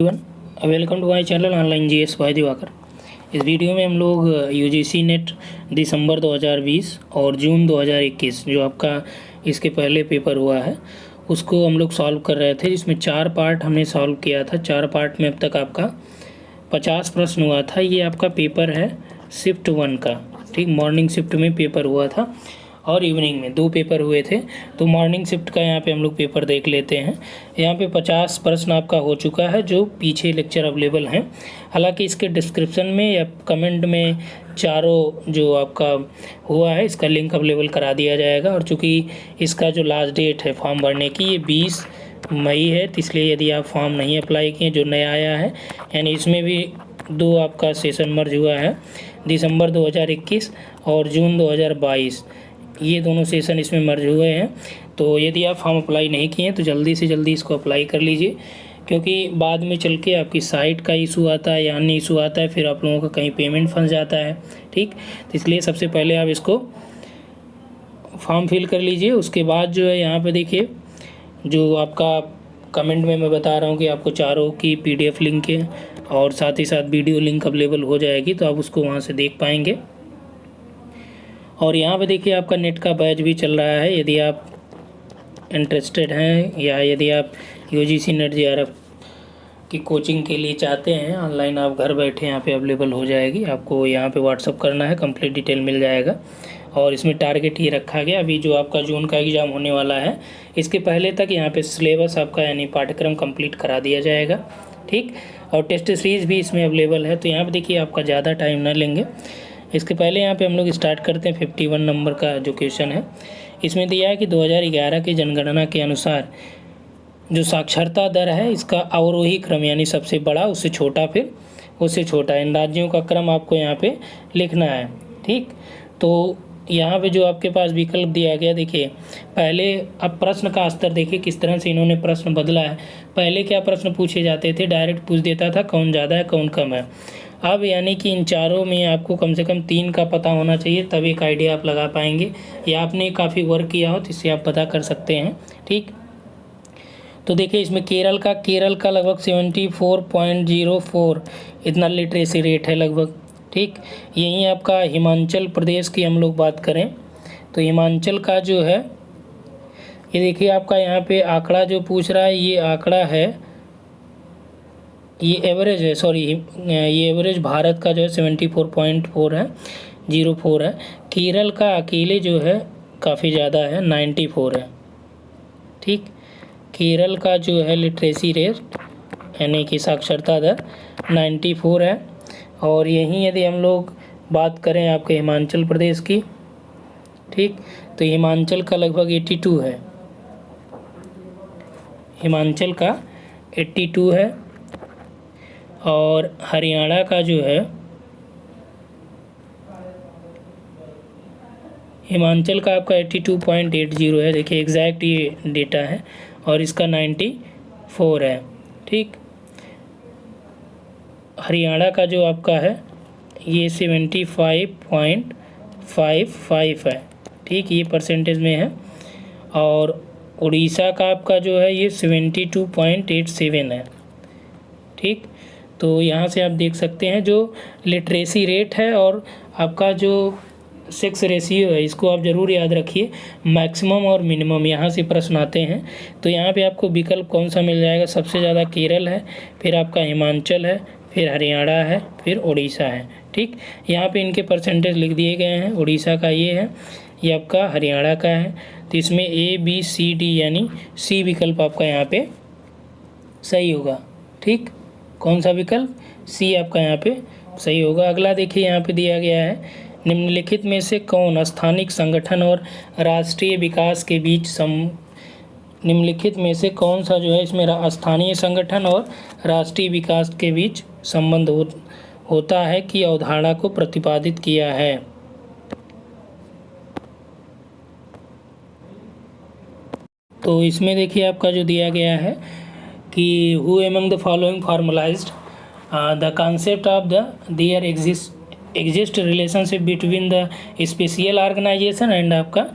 Welcome to my channel online GS भाई दिवाकर। इस video में हम लोग यूजीसी नेट दिसंबर 2020 और जून 2021 जो आपका इसके पहले पेपर हुआ है उसको हम लोग सॉल्व कर रहे थे, जिसमें 4 पार्ट हमने सॉल्व किया था। 4 पार्ट में अब तक आपका 50 प्रश्न हुआ था। ये आपका पेपर है शिफ्ट 1 का, ठीक। मॉर्निंग शिफ्ट में पेपर हुआ था और इवनिंग में 2 पेपर हुए थे। तो मॉर्निंग शिफ्ट का यहाँ पे हम लोग पेपर देख लेते हैं। यहाँ पे 50 प्रश्न आपका हो चुका है, जो पीछे लेक्चर अवेलेबल हैं। हालांकि इसके डिस्क्रिप्शन में या कमेंट में चारों जो आपका हुआ है इसका लिंक अवेलेबल करा दिया जाएगा। और चूँकि इसका जो लास्ट डेट है फॉर्म भरने की ये 20 मई है, तो इसलिए यदि आप फॉर्म नहीं अप्लाई किए, जो नया आया है, यानी इसमें भी 2 आपका सेशन मर्ज हुआ है, दिसंबर 2021 और जून 2022, ये दोनों सेशन इसमें मर्ज हुए हैं। तो यदि आप फॉर्म अप्लाई नहीं किए हैं तो जल्दी से जल्दी इसको अप्लाई कर लीजिए, क्योंकि बाद में चल के आपकी साइट का इशू आता है या अन्य इशू आता है, फिर आप लोगों का कहीं पेमेंट फंस जाता है, ठीक। तो इसलिए सबसे पहले आप इसको फॉर्म फिल कर लीजिए। उसके बाद जो है यहाँ पे देखिए, जो आपका कमेंट में मैं बता रहा हूँ कि आपको चारों की PDF लिंक है और साथ ही साथ वीडियो लिंक अवेलेबल हो जाएगी, तो आप उसको वहाँ से देख पाएंगे। और यहाँ पे देखिए आपका नेट का बैच भी चल रहा है। यदि आप इंटरेस्टेड हैं या यदि आप यूजीसी नेट JRF की कोचिंग के लिए चाहते हैं ऑनलाइन, आप घर बैठे यहाँ पे अवेलेबल हो जाएगी। आपको यहाँ पे व्हाट्सअप करना है, कंप्लीट डिटेल मिल जाएगा। और इसमें टारगेट ये रखा गया, अभी जो आपका जून का एग्ज़ाम होने वाला है इसके पहले तक यहाँ पे सिलेबस आपका यानी पाठ्यक्रम कंप्लीट करा दिया जाएगा, ठीक। और टेस्ट सीरीज़ भी इसमें अवेलेबल है। तो यहाँ पे देखिए आपका ज़्यादा टाइम ना लेंगे। इसके पहले यहाँ पे हम लोग स्टार्ट करते हैं 51 नंबर का जो क्वेश्चन है। इसमें दिया है कि 2011 की जनगणना के अनुसार जो साक्षरता दर है इसका अवरोही क्रम, यानी सबसे बड़ा उससे छोटा फिर उससे छोटा, इन राज्यों का क्रम आपको यहाँ पे लिखना है, ठीक। तो यहाँ पे जो आपके पास विकल्प दिया गया, देखिए पहले अब प्रश्न का स्तर देखिए किस तरह से इन्होंने प्रश्न बदला है। पहले क्या प्रश्न पूछे जाते थे, डायरेक्ट पूछ देता था कौन ज़्यादा है कौन कम है। अब यानी कि इन चारों में आपको कम से कम 3 का पता होना चाहिए, तब एक आइडिया आप लगा पाएंगे, या आपने काफ़ी वर्क किया हो तो इससे आप पता कर सकते हैं, ठीक। तो देखिए इसमें केरल का लगभग 74.04 इतना लिटरेसी रेट है लगभग, ठीक। यहीं आपका हिमाचल प्रदेश की हम लोग बात करें तो हिमाचल का जो है ये देखिए आपका यहाँ पे आंकड़ा जो पूछ रहा है, ये आंकड़ा है, ये एवरेज है, सॉरी ये एवरेज भारत का जो है 74.4 है, 04 है। केरल का अकेले जो है काफ़ी ज़्यादा है, 94 है, ठीक। केरल का जो है लिटरेसी रेट यानी कि साक्षरता दर 94 है। और यहीं यदि हम लोग बात करें आपके हिमाचल प्रदेश की, ठीक, तो हिमाचल का लगभग 82 है, हिमाचल का 82 है। और हरियाणा का जो है, हिमाचल का आपका 82.80 है, देखिए एग्जैक्ट ये डेटा है, और इसका 94 है, ठीक। हरियाणा का जो आपका है ये 75.55 है, ठीक, ये परसेंटेज में है। और उड़ीसा का आपका जो है ये 72.87 है, ठीक। तो यहाँ से आप देख सकते हैं जो लिटरेसी रेट है और आपका जो सेक्स रेशियो है, इसको आप ज़रूर याद रखिए। मैक्सिमम और मिनिमम यहाँ से प्रश्न आते हैं। तो यहाँ पे आपको विकल्प कौन सा मिल जाएगा, सबसे ज़्यादा केरल है, फिर आपका हिमाचल है, फिर हरियाणा है, फिर उड़ीसा है, ठीक। यहाँ पे इनके परसेंटेज लिख दिए गए हैं। उड़ीसा का ये है, ये आपका हरियाणा का है। तो इसमें ABCD यानी C विकल्प आपका यहाँ पे सही होगा, ठीक। कौन सा विकल्प, C आपका यहाँ पे सही होगा। अगला देखिए यहाँ पे दिया गया है, निम्नलिखित में से कौन स्थानिक संगठन और राष्ट्रीय विकास के बीच निम्नलिखित में से कौन सा जो है इसमें स्थानीय संगठन और राष्ट्रीय विकास के बीच संबंध होता है कि अवधारणा को प्रतिपादित किया है। तो इसमें देखिए आपका जो दिया गया है कि who among the following formalised the concept of there exist relationship between the special organisation and आपका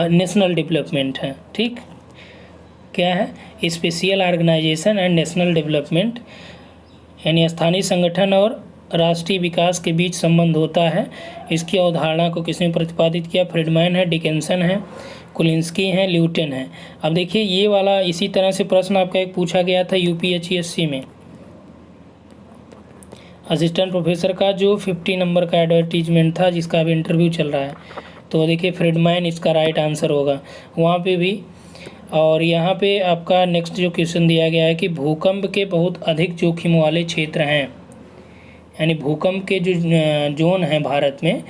नेशनल डेवलपमेंट है, ठीक। क्या है, special organisation and national development, यानी स्थानीय संगठन और राष्ट्रीय विकास के बीच संबंध होता है। इसकी अवधारणा को किसने प्रतिपादित किया, फ्रीडमैन है, डिकेंसन है, कुलिंस्की है, ल्यूटन है। अब देखिए ये वाला इसी तरह से प्रश्न आपका एक पूछा गया था यूपीएससी में, असिस्टेंट प्रोफेसर का जो 50 नंबर का एडवर्टीजमेंट था जिसका अभी इंटरव्यू चल रहा है। तो देखिए फ्रीडमैन इसका राइट आंसर होगा वहाँ पे भी। और यहाँ पे आपका नेक्स्ट जो क्वेश्चन दिया गया है कि भूकंप के बहुत अधिक जोखिम वाले क्षेत्र हैं, यानी भूकंप के जो जोन हैं भारत में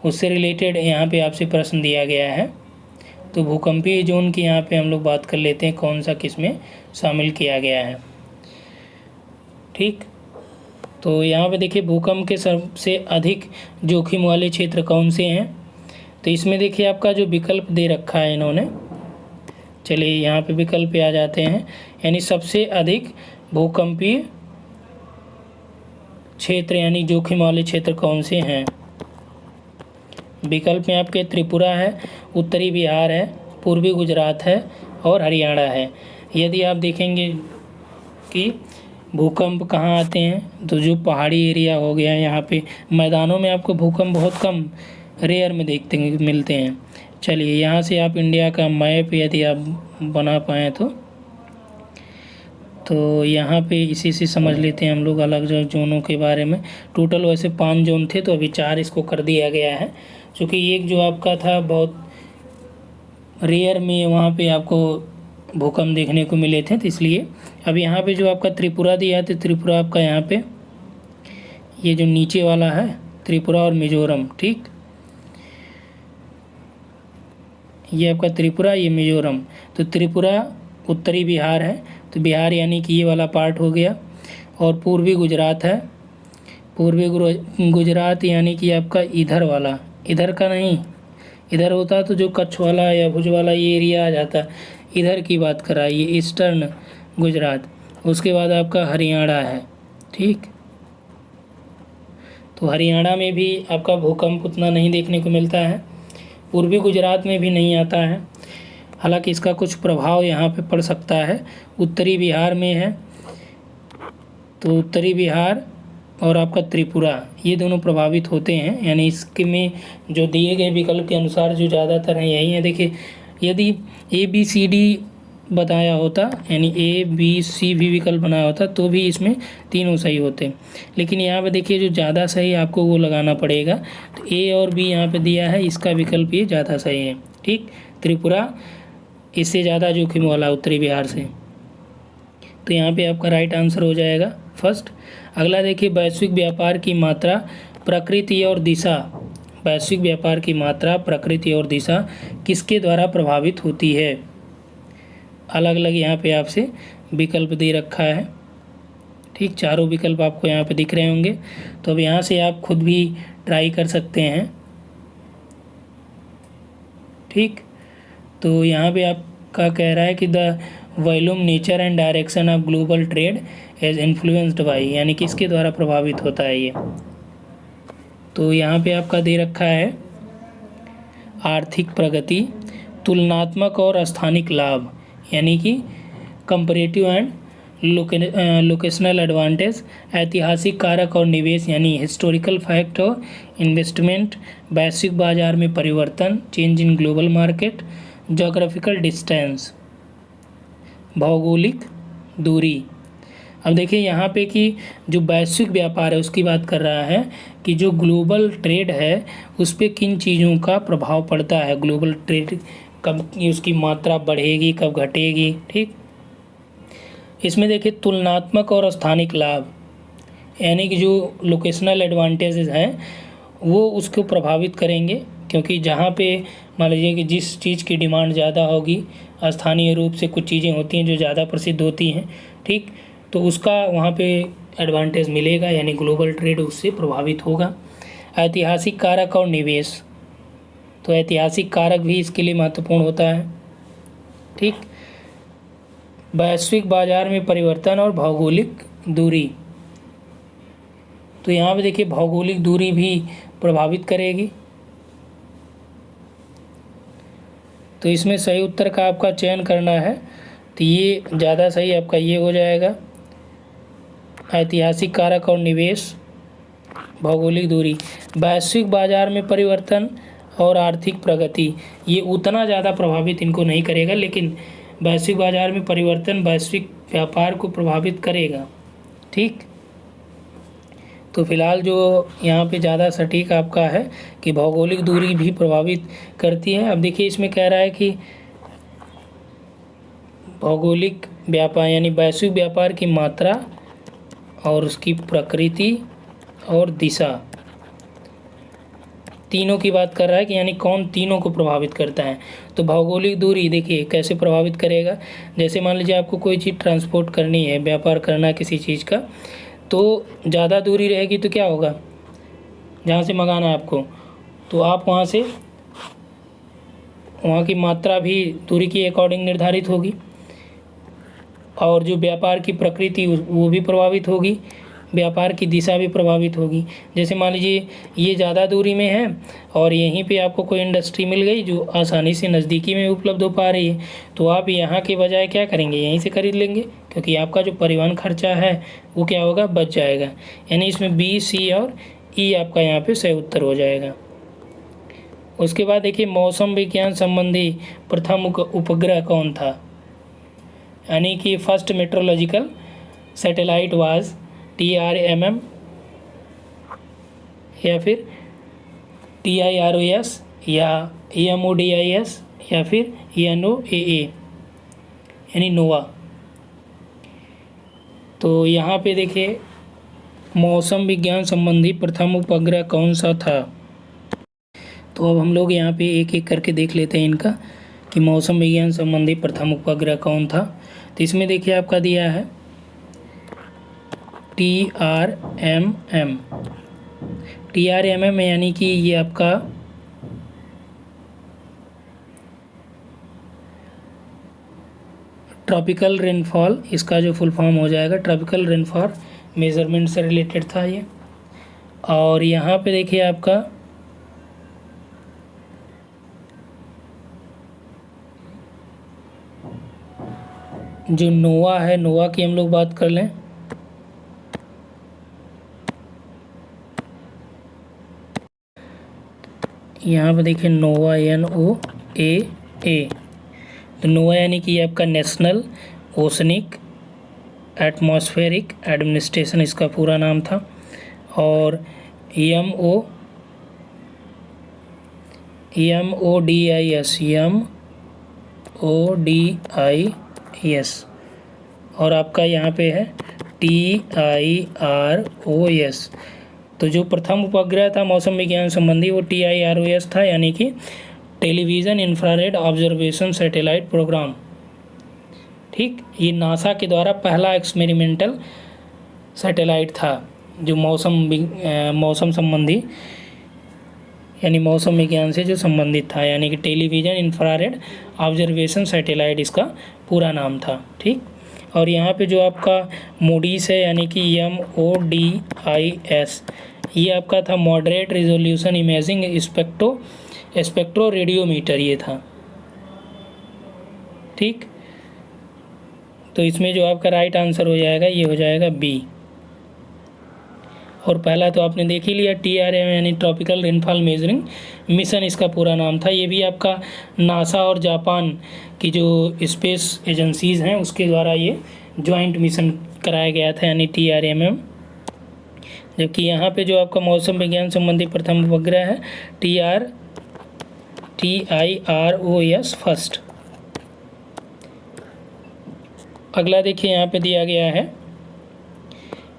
उससे रिलेटेड यहाँ पे आपसे प्रश्न दिया गया है। तो भूकंपीय जोन की यहाँ पे हम लोग बात कर लेते हैं कौन सा किस में शामिल किया गया है। ठीक, तो यहाँ पे देखिए भूकंप के सबसे अधिक जोखिम वाले क्षेत्र कौन से हैं। तो इसमें देखिए आपका जो विकल्प दे रखा है इन्होंने, चलिए यहाँ पे विकल्प पे आ जाते हैं, यानी सबसे अधिक भूकंपीय क्षेत्र यानी जोखिम वाले क्षेत्र कौन से हैं। विकल्प में आपके त्रिपुरा है, उत्तरी बिहार है, पूर्वी गुजरात है और हरियाणा है। यदि आप देखेंगे कि भूकंप कहाँ आते हैं तो जो पहाड़ी एरिया हो गया यहाँ पे, मैदानों में आपको भूकंप बहुत कम रेयर में देखते मिलते हैं। चलिए यहाँ से आप इंडिया का मैप यदि आप बना पाएँ तो यहाँ पे इसी से समझ लेते हैं हम लोग अलग अलग जोनों के बारे में। टोटल वैसे 5 जोन थे तो अभी 4 इसको कर दिया गया है, क्योंकि एक जो आपका था बहुत रेयर में वहाँ पे आपको भूकंप देखने को मिले थे, तो इसलिए अब यहाँ पे जो आपका त्रिपुरा दिया है तो त्रिपुरा आपका यहाँ पे ये जो नीचे वाला है त्रिपुरा और मिजोरम, ठीक, ये आपका त्रिपुरा ये मिजोरम। तो त्रिपुरा उत्तरी बिहार है, तो बिहार यानी कि ये वाला पार्ट हो गया। और पूर्वी गुजरात है, पूर्वी गुजरात यानी कि आपका इधर वाला, इधर का नहीं, इधर होता तो जो कच्छ वाला या भुज वाला ये एरिया आ जाता, इधर की बात करा, ये ईस्टर्न गुजरात। उसके बाद आपका हरियाणा है, ठीक, तो हरियाणा में भी आपका भूकंप उतना नहीं देखने को मिलता है, पूर्वी गुजरात में भी नहीं आता है, हालांकि इसका कुछ प्रभाव यहाँ पे पड़ सकता है। उत्तरी बिहार में है, तो उत्तरी बिहार और आपका त्रिपुरा ये दोनों प्रभावित होते हैं, यानी इसके में जो दिए गए विकल्प के अनुसार जो ज़्यादातर हैं यही है। देखिए यदि ABCD बताया होता, यानी ABC भी विकल्प बनाया होता तो भी इसमें तीनों सही होते, लेकिन यहाँ पे देखिए जो ज़्यादा सही आपको वो लगाना पड़ेगा। तो A और B यहाँ पे दिया है, इसका विकल्प ये ज़्यादा सही है, ठीक, त्रिपुरा इससे ज़्यादा जोखिम वाला उत्तरी बिहार से, तो यहाँ पे आपका राइट आंसर हो जाएगा फर्स्ट। अगला देखिए वैश्विक व्यापार की मात्रा, प्रकृति और दिशा, वैश्विक व्यापार की मात्रा, प्रकृति और दिशा किसके द्वारा प्रभावित होती है। अलग अलग यहाँ पे आपसे विकल्प दे रखा है, ठीक, चारों विकल्प आपको यहाँ पे दिख रहे होंगे। तो अब यहाँ से आप खुद भी ट्राई कर सकते हैं, ठीक। तो यहाँ पे आपका कह रहा है कि the volume, nature and direction of global trade as influenced by, यानी किसके द्वारा प्रभावित होता है ये। तो यहाँ पे आपका दे रखा है आर्थिक प्रगति, तुलनात्मक और स्थानिक लाभ, यानी कि कंपैरेटिव एंड लोकेशनल एडवांटेज, ऐतिहासिक कारक और निवेश यानी हिस्टोरिकल फैक्ट और इन्वेस्टमेंट, वैश्विक बाजार में परिवर्तन, change in global market, geographical distance, भौगोलिक दूरी। अब देखिए यहाँ पे कि जो वैश्विक व्यापार है उसकी बात कर रहा है कि जो ग्लोबल ट्रेड है उस पर किन चीज़ों का प्रभाव पड़ता है, ग्लोबल ट्रेड कब उसकी मात्रा बढ़ेगी कब घटेगी, ठीक। इसमें देखिए तुलनात्मक और स्थानिक लाभ, यानी कि जो लोकेशनल एडवांटेजेस हैं वो उसको प्रभावित करेंगे, क्योंकि जहाँ पे मान लीजिए कि जिस चीज़ की डिमांड ज़्यादा होगी, स्थानीय रूप से कुछ चीज़ें होती हैं जो ज़्यादा प्रसिद्ध होती हैं, ठीक, तो उसका वहाँ पे एडवांटेज मिलेगा, यानी ग्लोबल ट्रेड उससे प्रभावित होगा। ऐतिहासिक कारक और निवेश, तो ऐतिहासिक कारक भी इसके लिए महत्वपूर्ण होता है, ठीक। वैश्विक बाजार में परिवर्तन और भौगोलिक दूरी, तो यहाँ पे देखिए भौगोलिक दूरी भी प्रभावित करेगी। तो इसमें सही उत्तर का आपका चयन करना है। तो ये ज़्यादा सही आपका ये हो जाएगा। ऐतिहासिक कारक और निवेश, भौगोलिक दूरी, वैश्विक बाजार में परिवर्तन और आर्थिक प्रगति, ये उतना ज़्यादा प्रभावित इनको नहीं करेगा, लेकिन वैश्विक बाजार में परिवर्तन वैश्विक व्यापार को प्रभावित करेगा। ठीक, तो फिलहाल जो यहाँ पे ज़्यादा सटीक आपका है कि भौगोलिक दूरी भी प्रभावित करती है। अब देखिए इसमें कह रहा है कि भौगोलिक व्यापार यानी वैश्विक व्यापार की मात्रा और उसकी प्रकृति और दिशा, तीनों की बात कर रहा है कि यानी कौन तीनों को प्रभावित करता है। तो भौगोलिक दूरी देखिए कैसे प्रभावित करेगा। जैसे मान लीजिए आपको कोई चीज़ ट्रांसपोर्ट करनी है, व्यापार करना है किसी चीज़ का, तो ज़्यादा दूरी रहेगी तो क्या होगा, जहाँ से मंगाना है आपको, तो आप वहाँ से वहाँ की मात्रा भी दूरी के अकॉर्डिंग निर्धारित होगी, और जो व्यापार की प्रकृति वो भी प्रभावित होगी, व्यापार की दिशा भी प्रभावित होगी। जैसे मान लीजिए ये ज़्यादा दूरी में है और यहीं पे आपको कोई इंडस्ट्री मिल गई जो आसानी से नज़दीकी में उपलब्ध हो पा रही है, तो आप यहाँ के बजाय क्या करेंगे, यहीं से खरीद लेंगे, क्योंकि आपका जो परिवहन खर्चा है वो क्या होगा, बच जाएगा। यानी इसमें बी, सी और ई आपका यहाँ पे सही उत्तर हो जाएगा। उसके बाद देखिए मौसम विज्ञान संबंधी प्रथम उपग्रह कौन था, यानी कि first meteorological satellite was TRMM या फिर TIROS या EMODIS या फिर NOAA यानी नोवा। तो यहाँ पे देखिए मौसम विज्ञान संबंधी प्रथम उपग्रह कौन सा था। तो अब हम लोग यहाँ पे एक एक करके देख लेते हैं इनका कि मौसम विज्ञान संबंधी प्रथम उपग्रह कौन था। तो इसमें देखिए आपका दिया है TRMM। TRMM यानी कि ये आपका ट्रॉपिकल रेनफॉल, इसका जो फुल फॉर्म हो जाएगा ट्रॉपिकल रेनफॉल मेजरमेंट से रिलेटेड था ये। और यहाँ पे देखिए आपका जो नोवा है, नोवा की हम लोग बात कर लें, यहाँ पे देखिए नोवा NOAA। तो नोवा यानी कि ये आपका नेशनल ओशनिक एटमॉस्फेरिक एडमिनिस्ट्रेशन इसका पूरा नाम था। और MODIS और आपका यहाँ पे है TIROS। तो जो प्रथम उपग्रह था मौसम विज्ञान संबंधी वो TIROS था, यानी कि television infrared observation satellite programme. ठीक, ये नासा के द्वारा पहला एक्सपेरिमेंटल सैटेलाइट था जो मौसम संबंधी यानी मौसम विज्ञान से जो संबंधित था, यानी कि टेलीविज़न इंफ्रारेड ऑब्जर्वेशन सैटेलाइट इसका पूरा नाम था। ठीक, और यहाँ पे जो आपका मोडीस है यानी कि MODIS, ये आपका था moderate resolution imaging spectro radiometer ये था। ठीक, तो इसमें जो आपका राइट आंसर हो जाएगा ये हो जाएगा बी। और पहला तो आपने देख ही लिया TRM यानी ट्रॉपिकल रेनफॉल मेजरिंग मिशन इसका पूरा नाम था। ये भी आपका नासा और जापान की जो स्पेस एजेंसीज़ हैं उसके द्वारा ये जॉइंट मिशन कराया गया था, यानी TRMM। जबकि यहाँ पे जो आपका मौसम विज्ञान संबंधी प्रथम उपग्रह है TIROS फर्स्ट। अगला देखिए यहाँ पे दिया गया है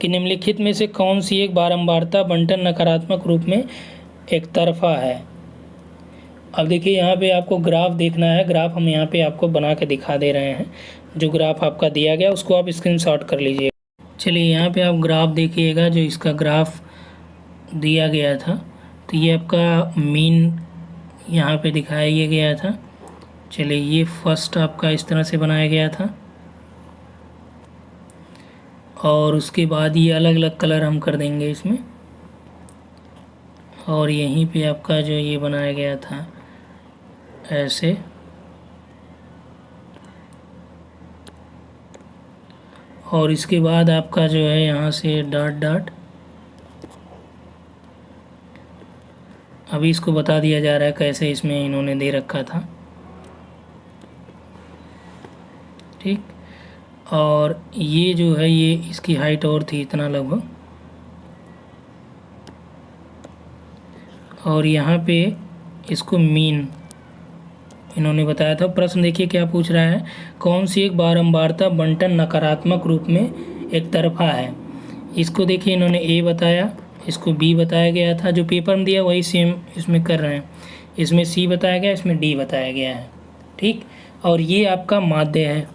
कि निम्नलिखित में से कौन सी एक बारंबारता बंटन नकारात्मक रूप में एक तरफा है। अब देखिए यहाँ पे आपको ग्राफ देखना है, ग्राफ हम यहाँ पे आपको बना के दिखा दे रहे हैं। जो ग्राफ आपका दिया गया उसको आप स्क्रीनशॉट कर लीजिए। चलिए यहाँ पे आप ग्राफ देखिएगा, जो इसका ग्राफ दिया गया था तो ये आपका मीन यहाँ पे दिखाया गया था। चलिए ये फर्स्ट आपका इस तरह से बनाया गया था और उसके बाद ये अलग अलग कलर हम कर देंगे इसमें। और यहीं पे आपका जो ये बनाया गया था ऐसे, और इसके बाद आपका जो है यहाँ से डॉट डॉट, अभी इसको बता दिया जा रहा है कैसे इसमें इन्होंने दे रखा था, ठीक। और ये जो है ये इसकी हाइट और थी इतना लगभग, और यहाँ पे इसको मीन इन्होंने बताया था। प्रश्न देखिए क्या पूछ रहा है, कौन सी एक बारंबारता बंटन नकारात्मक रूप में एक तरफा है। इसको देखिए इन्होंने ए बताया, इसको बी बताया गया था, जो पेपर में दिया वही सेम इसमें कर रहे हैं। इसमें सी बताया गया, इसमें डी बताया गया है, ठीक। और ये आपका माध्य है,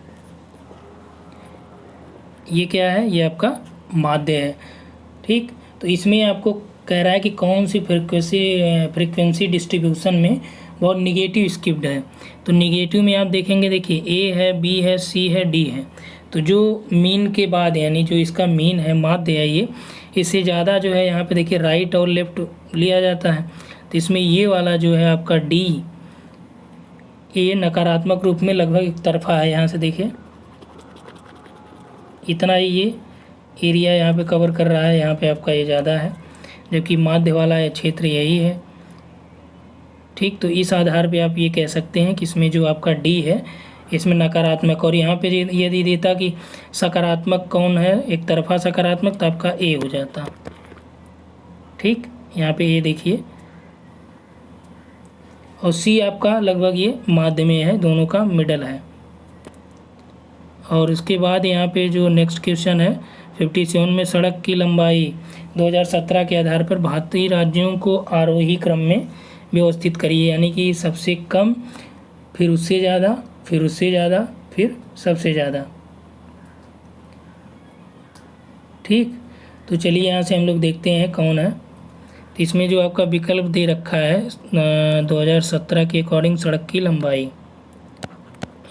ये क्या है, ये आपका माध्य है, ठीक। तो इसमें आपको कह रहा है कि कौन सी फ्रीक्वेंसी डिस्ट्रीब्यूशन में बहुत निगेटिव स्किप्ड है। तो निगेटिव में आप देखेंगे, देखिए ए है, बी है, सी है, डी है। तो जो मीन के बाद यानी जो इसका मीन है, माध्य है, ये इससे ज़्यादा जो है यहाँ पे देखिए राइट और लेफ्ट लिया जाता है। तो इसमें ये वाला जो है आपका डी, ये नकारात्मक रूप में लगभग एक तरफा है। यहाँ से देखिए इतना ही ये एरिया यहाँ पे कवर कर रहा है, यहाँ पे आपका ये ज़्यादा है, जबकि माध्य वाला क्षेत्र यही है, ठीक। तो इस आधार पे आप ये कह सकते हैं कि इसमें जो आपका डी है इसमें नकारात्मक, और यहाँ पे यदि देता कि सकारात्मक कौन है, एक तरफा सकारात्मक, तो आपका ए हो जाता, ठीक। यहाँ पे ये देखिए, और सी आपका लगभग ये माध्य में है, दोनों का मिडल है। और उसके बाद यहाँ पे जो नेक्स्ट क्वेश्चन है 57 में, सड़क की लंबाई 2017 के आधार पर भारतीय राज्यों को आरोही क्रम में व्यवस्थित करिए, यानी कि सबसे कम, फिर उससे ज़्यादा, फिर उससे ज़्यादा, फिर सबसे ज़्यादा, ठीक। तो चलिए यहाँ से हम लोग देखते हैं कौन है। तो इसमें जो आपका विकल्प दे रखा है 2017 के अकॉर्डिंग सड़क की लंबाई,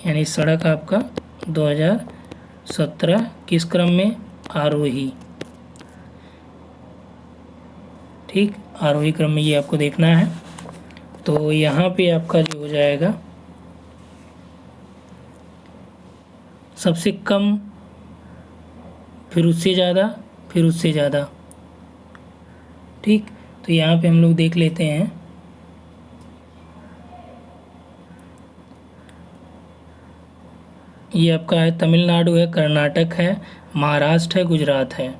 यानी सड़क आपका 2017 किस क्रम में, आरोही, ठीक, आरोही क्रम में ये आपको देखना है। तो यहाँ पे आपका जो हो जाएगा सबसे कम, फिर उससे ज़्यादा, फिर उससे ज़्यादा, ठीक। तो यहाँ पे हम लोग देख लेते हैं, ये आपका है तमिलनाडु है, कर्नाटक है, महाराष्ट्र है, गुजरात है।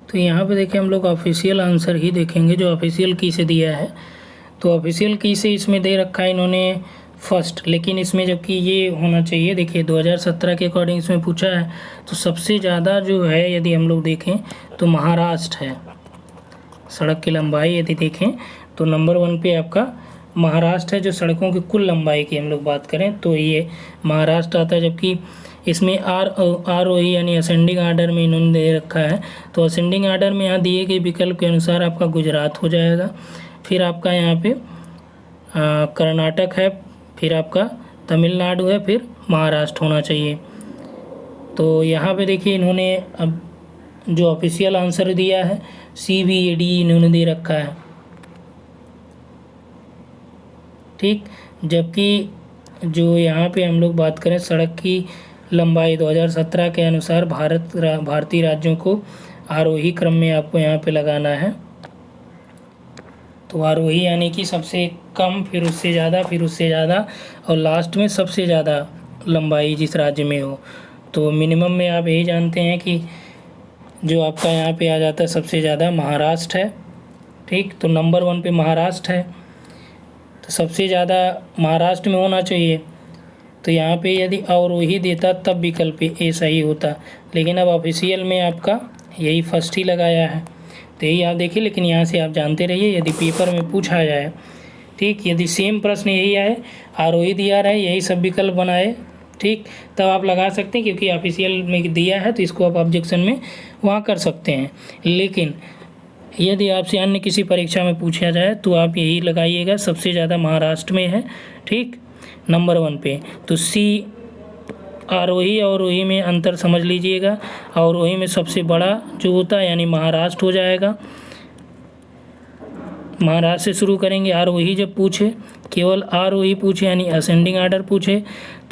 तो यहाँ पे देखिए हम लोग ऑफिशियल आंसर ही देखेंगे जो ऑफिशियल की से दिया है। तो ऑफिशियल की से इसमें दे रखा है इन्होंने फर्स्ट, लेकिन इसमें जबकि ये होना चाहिए, देखिए 2017 के अकॉर्डिंग इसमें पूछा है, तो सबसे ज़्यादा जो है यदि हम लोग देखें तो महाराष्ट्र है। सड़क की लंबाई यदि देखें तो नंबर 1 पे आपका महाराष्ट्र है, जो सड़कों की कुल लंबाई की हम लोग बात करें तो ये महाराष्ट्र आता है। जबकि इसमें आरोही यानी असेंडिंग आर्डर में इन्होंने दे रखा है, तो असेंडिंग आर्डर में यहाँ दिए गए विकल्प के अनुसार आपका गुजरात हो जाएगा, फिर आपका यहाँ पे कर्नाटक है, फिर आपका तमिलनाडु है, फिर महाराष्ट्र होना चाहिए। तो यहाँ पे देखिए इन्होंने अब जो ऑफिशियल आंसर दिया है CBAD इन्होंने दे रखा है, ठीक। जबकि जो यहाँ पे हम लोग बात करें सड़क की लंबाई 2017 के अनुसार भारतीय राज्यों को आरोही क्रम में आपको यहाँ पे लगाना है। तो आरोही यानी कि सबसे कम, फिर उससे ज़्यादा, फिर उससे ज़्यादा, और लास्ट में सबसे ज़्यादा लंबाई जिस राज्य में हो। तो मिनिमम में आप यही जानते हैं कि जो आपका यहाँ पे आ जाता है सबसे ज़्यादा महाराष्ट्र है, ठीक। तो नंबर 1 पे महाराष्ट्र है, तो सबसे ज़्यादा महाराष्ट्र में होना चाहिए। तो यहाँ पे यदि अवरोही देता तब विकल्प ए सही होता, लेकिन अब ऑफिशियल में आपका यही फर्स्ट ही लगाया है, तो यही आप देखिए। लेकिन यहाँ से आप जानते रहिए यदि पेपर में पूछा जाए, ठीक, यदि सेम प्रश्न यही आए, आरोही दिया रहे, यही सब विकल्प बनाए, ठीक, तब आप लगा सकते हैं, क्योंकि ऑफिशियल में दिया है तो इसको आप ऑब्जेक्शन में वहाँ कर सकते हैं। लेकिन यदि आपसे अन्य किसी परीक्षा में पूछा जाए तो आप यही लगाइएगा, सबसे ज़्यादा महाराष्ट्र में है, ठीक, नंबर 1 पे। तो सी आरोही और अवरोही में अंतर समझ लीजिएगा, अवरोही में सबसे बड़ा जो होता है यानी महाराष्ट्र हो जाएगा, महाराष्ट्र से शुरू करेंगे। आरोही जब पूछे, केवल आरोही पूछे यानी असेंडिंग आर्डर पूछे,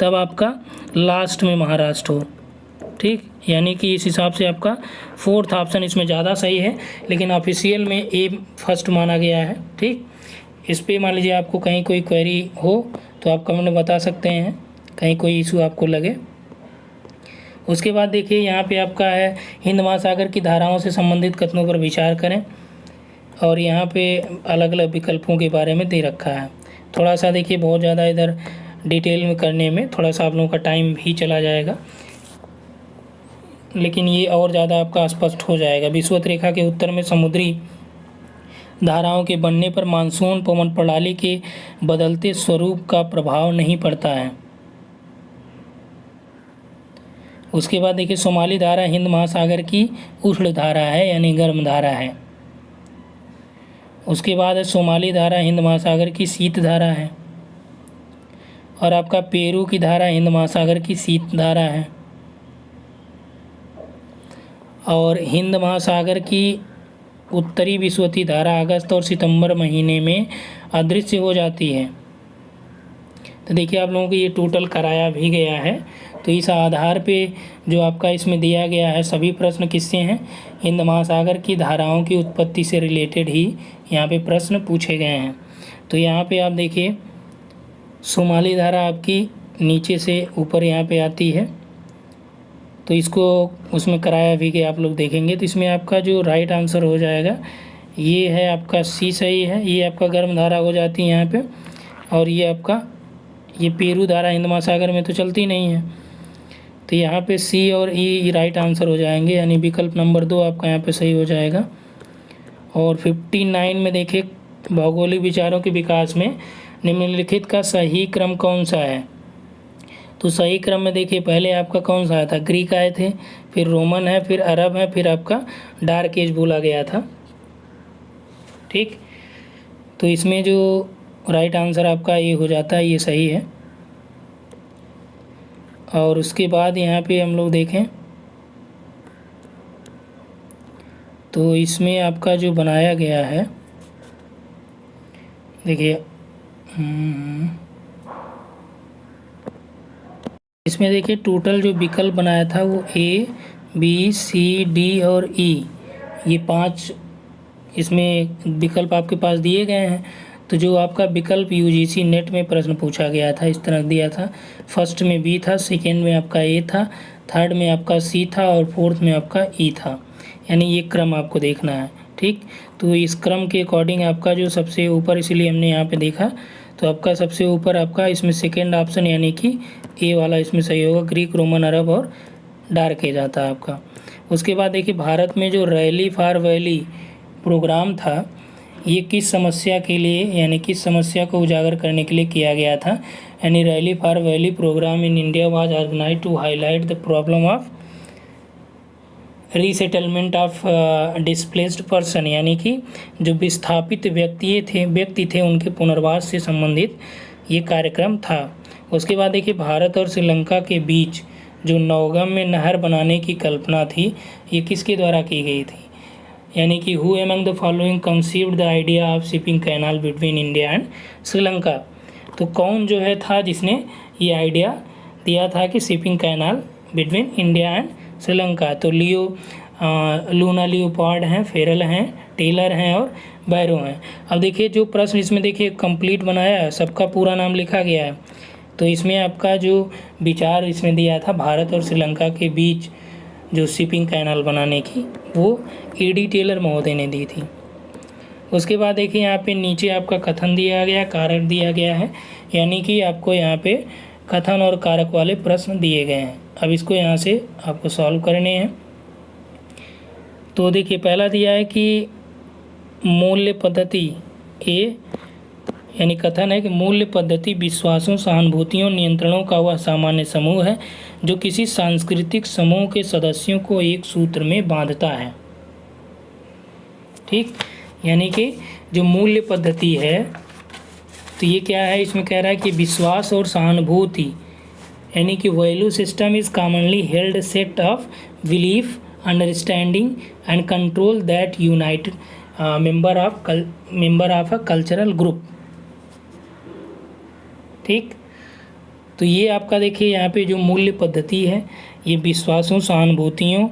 तब आपका लास्ट में महाराष्ट्र हो। ठीक, यानी कि इस हिसाब से आपका फोर्थ ऑप्शन इसमें ज़्यादा सही है, लेकिन ऑफिशियल में ए फर्स्ट माना गया है। ठीक, इस पे मान लीजिए आपको कहीं कोई क्वेरी हो तो आप कमेंट में बता सकते हैं, कहीं कोई इशू आपको लगे। उसके बाद देखिए यहाँ पे आपका है हिंद महासागर की धाराओं से संबंधित कथनों पर विचार करें, और यहाँ पे अलग अलग विकल्पों के बारे में दे रखा है। थोड़ा सा देखिए बहुत ज़्यादा इधर डिटेल में करने में थोड़ा सा आप लोगों का टाइम भी चला जाएगा, लेकिन ये और ज़्यादा आपका स्पष्ट हो जाएगा। विषुवत रेखा के उत्तर में समुद्री धाराओं के बनने पर मानसून पवन प्रणाली के बदलते स्वरूप का प्रभाव नहीं पड़ता है। उसके बाद देखिए सोमाली धारा हिंद महासागर की उष्ण धारा है, यानी गर्म धारा है। उसके बाद है सोमाली धारा हिंद महासागर की शीत धारा है, और आपका पेरू की धारा हिंद महासागर की शीत धारा है। और हिंद महासागर की उत्तरी विषुवती धारा अगस्त और सितंबर महीने में अदृश्य हो जाती है। तो देखिए आप लोगों को ये टोटल कराया भी गया है। तो इस आधार पे जो आपका इसमें दिया गया है सभी प्रश्न किससे हैं, हिंद महासागर की धाराओं की उत्पत्ति से रिलेटेड ही यहाँ पे प्रश्न पूछे गए हैं। तो यहाँ पे आप देखिए सोमाली धारा आपकी नीचे से ऊपर यहाँ पे आती है, तो इसको उसमें कराया भी गया, आप लोग देखेंगे। तो इसमें आपका जो राइट आंसर हो जाएगा ये है आपका सी सही है। ये आपका गर्म धारा हो जाती है यहाँ पे, और ये आपका ये पेरू धारा हिंद महासागर में तो चलती नहीं है, तो यहाँ पे सी और ई राइट आंसर हो जाएंगे, यानी विकल्प नंबर 2 आपका यहाँ पे सही हो जाएगा। और 59 में देखिए भौगोलिक विचारों के विकास में निम्नलिखित का सही क्रम कौन सा है। तो सही क्रम में देखिए पहले आपका कौन सा आया था, ग्रीक आए थे, फिर रोमन है, फिर अरब है, फिर आपका डार्क एज बोला गया था। ठीक, तो इसमें जो राइट आंसर आपका ये हो जाता है, ये सही है। और उसके बाद यहाँ पे हम लोग देखें तो इसमें आपका जो बनाया गया है देखिए इसमें देखिए टोटल जो विकल्प बनाया था वो ए बी सी डी और ई, ये 5 इसमें विकल्प आपके पास दिए गए हैं। तो जो आपका विकल्प यूजीसी नेट में प्रश्न पूछा गया था इस तरह दिया था, फर्स्ट में बी था, सेकेंड में आपका ए था, थर्ड में आपका सी था, और फोर्थ में आपका ई था, यानी ये क्रम आपको देखना है। ठीक, तो इस क्रम के अकॉर्डिंग आपका जो सबसे ऊपर, इसलिए हमने यहाँ पे देखा, तो आपका सबसे ऊपर आपका इसमें सेकेंड ऑप्शन यानी कि ए वाला इसमें सही होगा, ग्रीक रोमन अरब और डार्क एज आता है आपका। उसके बाद देखिए भारत में जो रैली फॉर वैली प्रोग्राम था ये किस समस्या के लिए, यानी किस समस्या को उजागर करने के लिए किया गया था, यानी rally for valley programme in India was organised to highlight the problem of resettlement of displaced person, यानी कि जो विस्थापित व्यक्ति थे उनके पुनर्वास से संबंधित ये कार्यक्रम था। उसके बाद देखिए भारत और श्रीलंका के बीच जो नौगम में नहर बनाने की कल्पना थी ये किसके द्वारा की गई थी, यानी कि who among the following conceived the idea of shipping canal between India and Sri Lanka. तो कौन जो है था जिसने ये आइडिया दिया था कि shipping canal between India and Sri Lanka. तो लूना लियोपार्ड हैं, फेरल हैं, टेलर हैं और बैरो हैं। अब देखिए जो प्रश्न इसमें देखिए कंप्लीट बनाया है, सबका पूरा नाम लिखा गया है। तो इसमें आपका जो विचार इसमें दिया था भारत और श्रीलंका के बीच जो शिपिंग कैनाल बनाने की, वो एडी टेलर महोदय ने दी थी। उसके बाद देखिए यहाँ पे नीचे आपका कथन दिया गया, कारक दिया गया है, यानी कि आपको यहाँ पे कथन और कारक वाले प्रश्न दिए गए हैं। अब इसको यहाँ से आपको सॉल्व करने हैं। तो देखिए पहला दिया है कि मूल्य पद्धति ए, यानी कथन है कि मूल्य पद्धति विश्वासों, सहानुभूतियों, नियंत्रणों का वह सामान्य समूह है जो किसी सांस्कृतिक समूह के सदस्यों को एक सूत्र में बांधता है। ठीक, यानी कि जो मूल्य पद्धति है तो ये क्या है, इसमें कह रहा है कि विश्वास और सहानुभूति, यानी कि value system is commonly held set of belief, understanding and control that unite member of a cultural group. ठीक, तो ये आपका देखिए यहाँ पे जो मूल्य पद्धति है, ये विश्वासों, सहानुभूतियों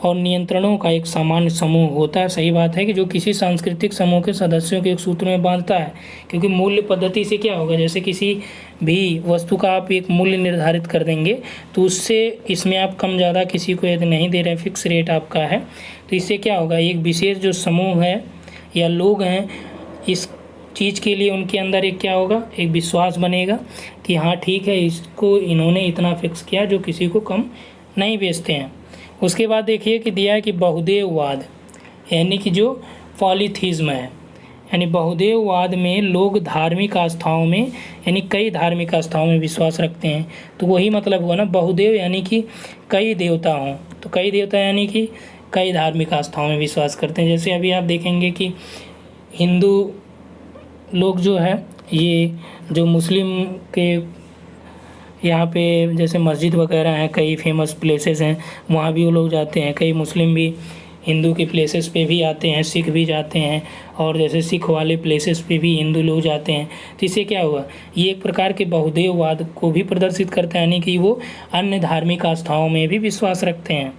और नियंत्रणों का एक सामान्य समूह होता है। सही बात है कि जो किसी सांस्कृतिक समूह के सदस्यों के एक सूत्र में बांधता है, क्योंकि मूल्य पद्धति से क्या होगा, जैसे किसी भी वस्तु का आप एक मूल्य निर्धारित कर देंगे तो उससे इसमें आप कम ज़्यादा किसी को यदि नहीं दे रहे, फिक्स रेट आपका है, तो इससे क्या होगा, एक विशेष जो समूह है या लोग हैं, इस चीज़ के लिए उनके अंदर एक क्या होगा, एक विश्वास बनेगा कि हाँ ठीक है, इसको इन्होंने इतना फिक्स किया जो किसी को कम नहीं बेचते हैं। उसके बाद देखिए कि दिया है कि बहुदेववाद, यानी कि जो पॉलीथीज्म है, यानी बहुदेववाद में लोग धार्मिक आस्थाओं में, यानी कई धार्मिक आस्थाओं में विश्वास रखते हैं। तो वही मतलब हुआ ना, बहुदेव यानी कि कई देवता हों, तो कई देवता यानी कि कई धार्मिक आस्थाओं में विश्वास करते हैं। जैसे अभी आप देखेंगे कि हिंदू लोग जो है, ये जो मुस्लिम के यहाँ पे जैसे मस्जिद वगैरह हैं, कई फेमस प्लेसेस हैं, वहाँ भी वो लोग जाते हैं। कई मुस्लिम भी हिंदू के प्लेसेस पे भी आते हैं, सिख भी जाते हैं, और जैसे सिख वाले प्लेसेस पे भी हिंदू लोग जाते हैं। तो इससे क्या हुआ, ये एक प्रकार के बहुदेववाद को भी प्रदर्शित करता है, यानी कि वो अन्य धार्मिक आस्थाओं में भी विश्वास रखते हैं।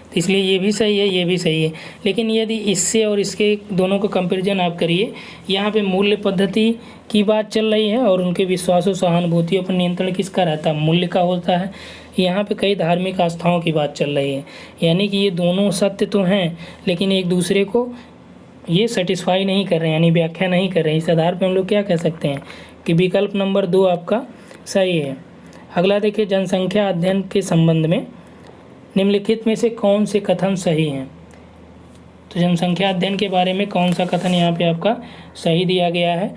तो इसलिए ये भी सही है, ये भी सही है। लेकिन यदि इससे और इसके दोनों को कंपैरिजन आप करिए, यहाँ पे मूल्य पद्धति की बात चल रही है और उनके विश्वासों, सहानुभूतियों पर नियंत्रण किसका रहता है, मूल्य का होता है। यहाँ पे कई धार्मिक आस्थाओं की बात चल रही है, यानी कि ये दोनों सत्य तो हैं, लेकिन एक दूसरे को ये सेटिस्फाई नहीं कर रहे हैं, यानी व्याख्या नहीं कर रहे हैं। इस आधार पर हम लोग क्या कह सकते हैं कि विकल्प नंबर 2 आपका सही है। अगला देखिए, जनसंख्या अध्ययन के संबंध में निम्नलिखित में से कौन से कथन सही हैं। तो जनसंख्या अध्ययन के बारे में कौन सा कथन यहाँ पे आपका सही दिया गया है।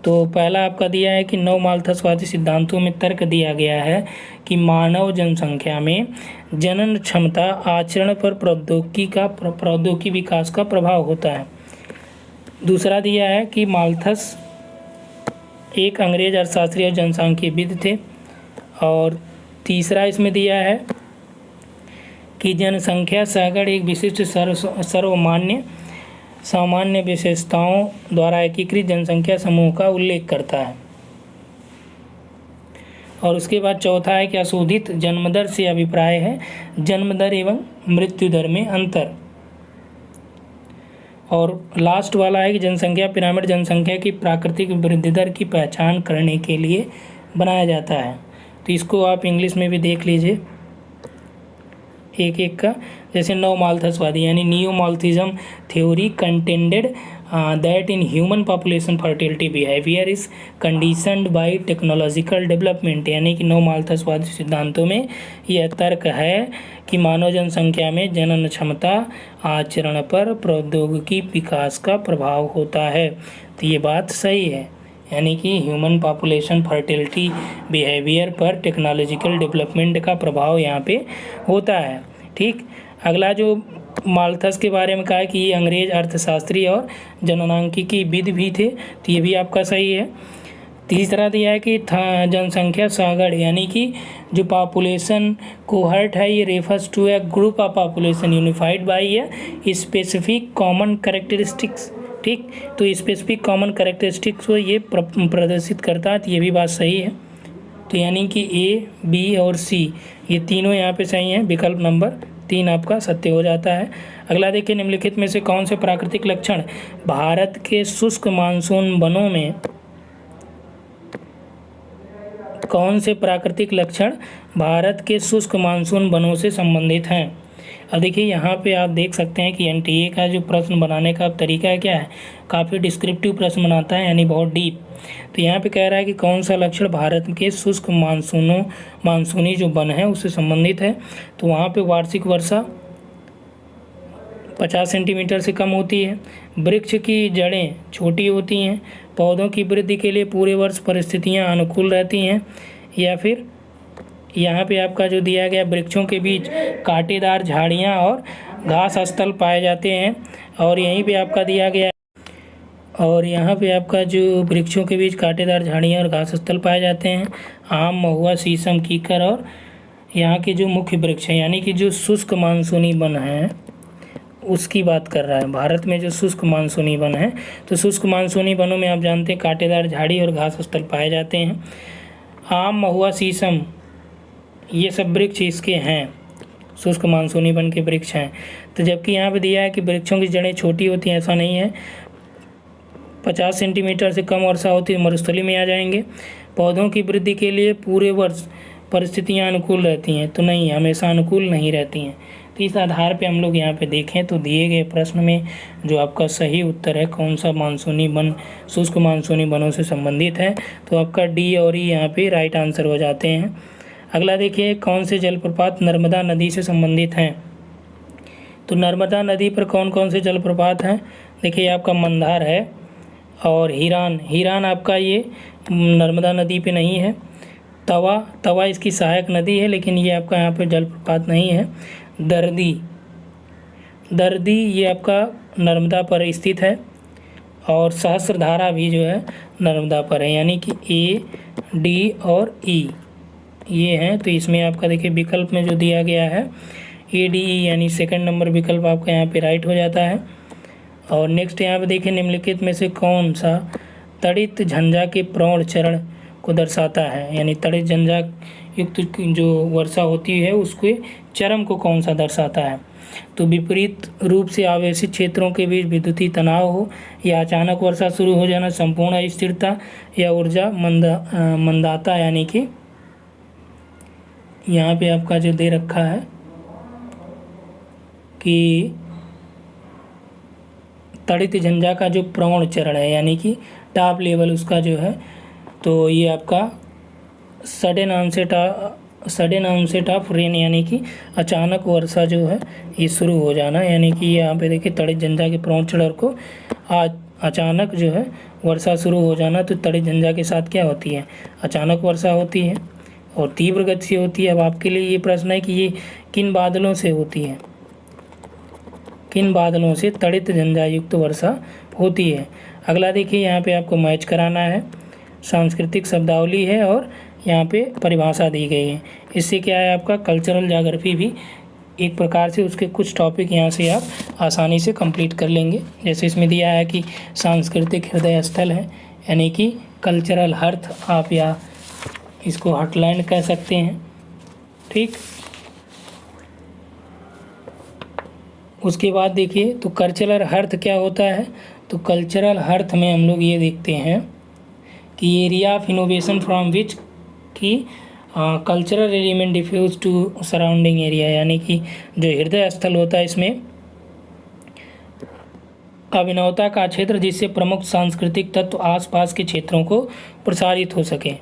तो पहला आपका दिया है कि नव माल्थसवादी सिद्धांतों में तर्क दिया गया है कि मानव जनसंख्या में जनन क्षमता आचरण पर प्रौद्योगिकी विकास का प्रभाव होता है। दूसरा दिया है कि माल्थस एक अंग्रेज अर्थशास्त्री और जनसांख्यिकीविद थे। और तीसरा इसमें दिया है कि जनसंख्या सैकड़ एक विशिष्ट सामान्य विशेषताओं द्वारा एकीकृत जनसंख्या समूह का उल्लेख करता है। और उसके बाद चौथा है कि अशोधित जन्मदर से अभिप्राय है जन्मदर एवं मृत्यु दर में अंतर। और लास्ट वाला है कि जनसंख्या पिरामिड जनसंख्या की प्राकृतिक वृद्धि दर की पहचान करने के लिए बनाया जाता है। तो इसको आप इंग्लिश में भी देख लीजिए एक एक का। जैसे नव माल्थसवादी यानी neo Malthusianism theory contended that in human population fertility behaviour is conditioned by technological development, यानी कि नव माल्थसवादी सिद्धांतों में यह तर्क है कि मानव जनसंख्या में जनन क्षमता आचरण पर प्रौद्योगिकी विकास का प्रभाव होता है। तो ये बात सही है, यानी कि ह्यूमन पॉपुलेशन फर्टिलिटी बिहेवियर पर टेक्नोलॉजिकल डेवलपमेंट का प्रभाव यहाँ पे होता है। ठीक, अगला जो माल्थस के बारे में कहा है कि ये अंग्रेज अर्थशास्त्री और जननांकिकी भी थे, तो ये भी आपका सही है। तीसरा दिया है कि जनसंख्या सागड़ यानी कि जो पॉपुलेशन कोहर्ट है, ये refers to a group of population unified by a specific common characteristics. ठीक, तो स्पेसिफिक कॉमन कैरेक्टरिस्टिक्स को ये प्रदर्शित करता है, तो ये भी बात सही है। तो यानी कि ए, बी और सी ये तीनों यहाँ पे सही हैं, विकल्प नंबर 3 आपका सत्य हो जाता है। अगला देखिए, निम्नलिखित में से कौन से प्राकृतिक लक्षण भारत के शुष्क मानसून वनों में से संबंधित हैं। अब देखिए यहाँ पे आप देख सकते हैं कि एनटीए का जो प्रश्न बनाने का तरीका क्या है, काफ़ी डिस्क्रिप्टिव प्रश्न बनाता है, यानी बहुत डीप। तो यहाँ पे कह रहा है कि कौन सा लक्षण भारत के शुष्क मानसूनी जो वन है उससे संबंधित है। तो वहाँ पे वार्षिक वर्षा 50 सेंटीमीटर से कम होती है, वृक्ष की जड़ें छोटी होती हैं, पौधों की वृद्धि के लिए पूरे वर्ष परिस्थितियाँ अनुकूल रहती हैं, या फिर यहाँ पे आपका जो दिया गया वृक्षों के बीच कांटेदार झाड़ियाँ और घास स्थल पाए जाते हैं। और यहीं पे आपका दिया गया और यहाँ पे आपका जो वृक्षों के बीच कांटेदार झाड़ियाँ और घास स्थल पाए जाते हैं, आम, महुआ, शीशम, कीकर और यहाँ के जो मुख्य वृक्ष हैं, यानी कि जो शुष्क मानसूनी वन हैं उसकी बात कर रहा है। भारत में जो शुष्क मानसूनी वन है, तो शुष्क मानसूनी वनों में आप जानते हैं कांटेदार झाड़ी और घास स्थल पाए जाते हैं। आम, महुआ, शीशम ये सब वृक्ष इसके हैं, शुष्क मानसूनी वन के वृक्ष हैं। तो जबकि यहाँ पे दिया है कि वृक्षों की जड़ें छोटी होती हैं, ऐसा नहीं है। 50 सेंटीमीटर से कम वर्षा होती है मरुस्थली में आ जाएंगे। पौधों की वृद्धि के लिए पूरे वर्ष परिस्थितियाँ अनुकूल रहती हैं, तो नहीं, हमेशा अनुकूल नहीं रहती हैं। तो इस आधार पे हम लोग यहाँ पे देखें तो दिए गए प्रश्न में जो आपका सही उत्तर है कौन सा मानसूनी वन शुष्क मानसूनी वनों से संबंधित है, तो आपका डी और ई यहाँ पे राइट आंसर हो जाते हैं। अगला देखिए, कौन से जलप्रपात नर्मदा नदी से संबंधित हैं। तो नर्मदा नदी पर कौन कौन से जलप्रपात हैं, देखिए आपका मंदार है और हीरान आपका ये नर्मदा नदी पे नहीं है। तवा इसकी सहायक नदी है, लेकिन ये आपका यहाँ पे जलप्रपात नहीं है। दर्दी ये आपका नर्मदा पर स्थित है और सहस्त्रधारा भी जो है नर्मदा पर है, यानी कि ए, डी और ई ये हैं। तो इसमें आपका देखिए विकल्प में जो दिया गया है ए, डी, ई, यानी सेकंड नंबर विकल्प आपका यहाँ पे राइट हो जाता है। और नेक्स्ट यहाँ पे देखिए, निम्नलिखित में से कौन सा तड़ित झंझा के प्रौढ़ चरण को दर्शाता है, यानी तड़ित झंझा युक्त जो वर्षा होती है उसके चरम को कौन सा दर्शाता है। तो विपरीत रूप से आवेशित क्षेत्रों के बीच विद्युतीय तनाव हो, या अचानक वर्षा शुरू हो जाना, संपूर्ण अस्थिरता, या ऊर्जा मंदाता, यानी कि यहाँ पे आपका जो दे रखा है कि तड़ित झंझा का जो प्रौढ़ चरण है, यानी कि टॉप लेवल उसका जो है, तो ये आपका सडन ऑनसेट ऑफ रेन, यानी कि अचानक वर्षा जो है ये शुरू हो जाना, यानी कि यहाँ पे देखिए तड़ित झंझा के प्रौढ़ चरण को अचानक जो है वर्षा शुरू हो जाना। तो तड़ित झंझा के साथ क्या होती है, अचानक वर्षा होती है और तीव्र गति से होती है। अब आपके लिए ये प्रश्न है कि ये किन बादलों से होती है, किन बादलों से तड़ित झंझा युक्त वर्षा होती है। अगला देखिए, यहाँ पे आपको मैच कराना है, सांस्कृतिक शब्दावली है और यहाँ पे परिभाषा दी गई है। इससे क्या है, आपका कल्चरल ज्योग्राफी भी एक प्रकार से उसके कुछ टॉपिक यहाँ से आप आसानी से कंप्लीट कर लेंगे। जैसे इसमें दिया है कि सांस्कृतिक हृदय स्थल है, यानी कि कल्चरल हर्थ, आप या इसको हॉटलैंड कह सकते हैं, ठीक। उसके बाद देखिए, तो कल्चरल हर्थ क्या होता है। तो कल्चरल हर्थ में हम लोग ये देखते हैं कि area of innovation from which की cultural element diffuse to surrounding area, यानी कि जो हृदय स्थल होता है इसमें अभिनवता का क्षेत्र जिससे प्रमुख सांस्कृतिक तत्व आसपास के क्षेत्रों को प्रसारित हो सके,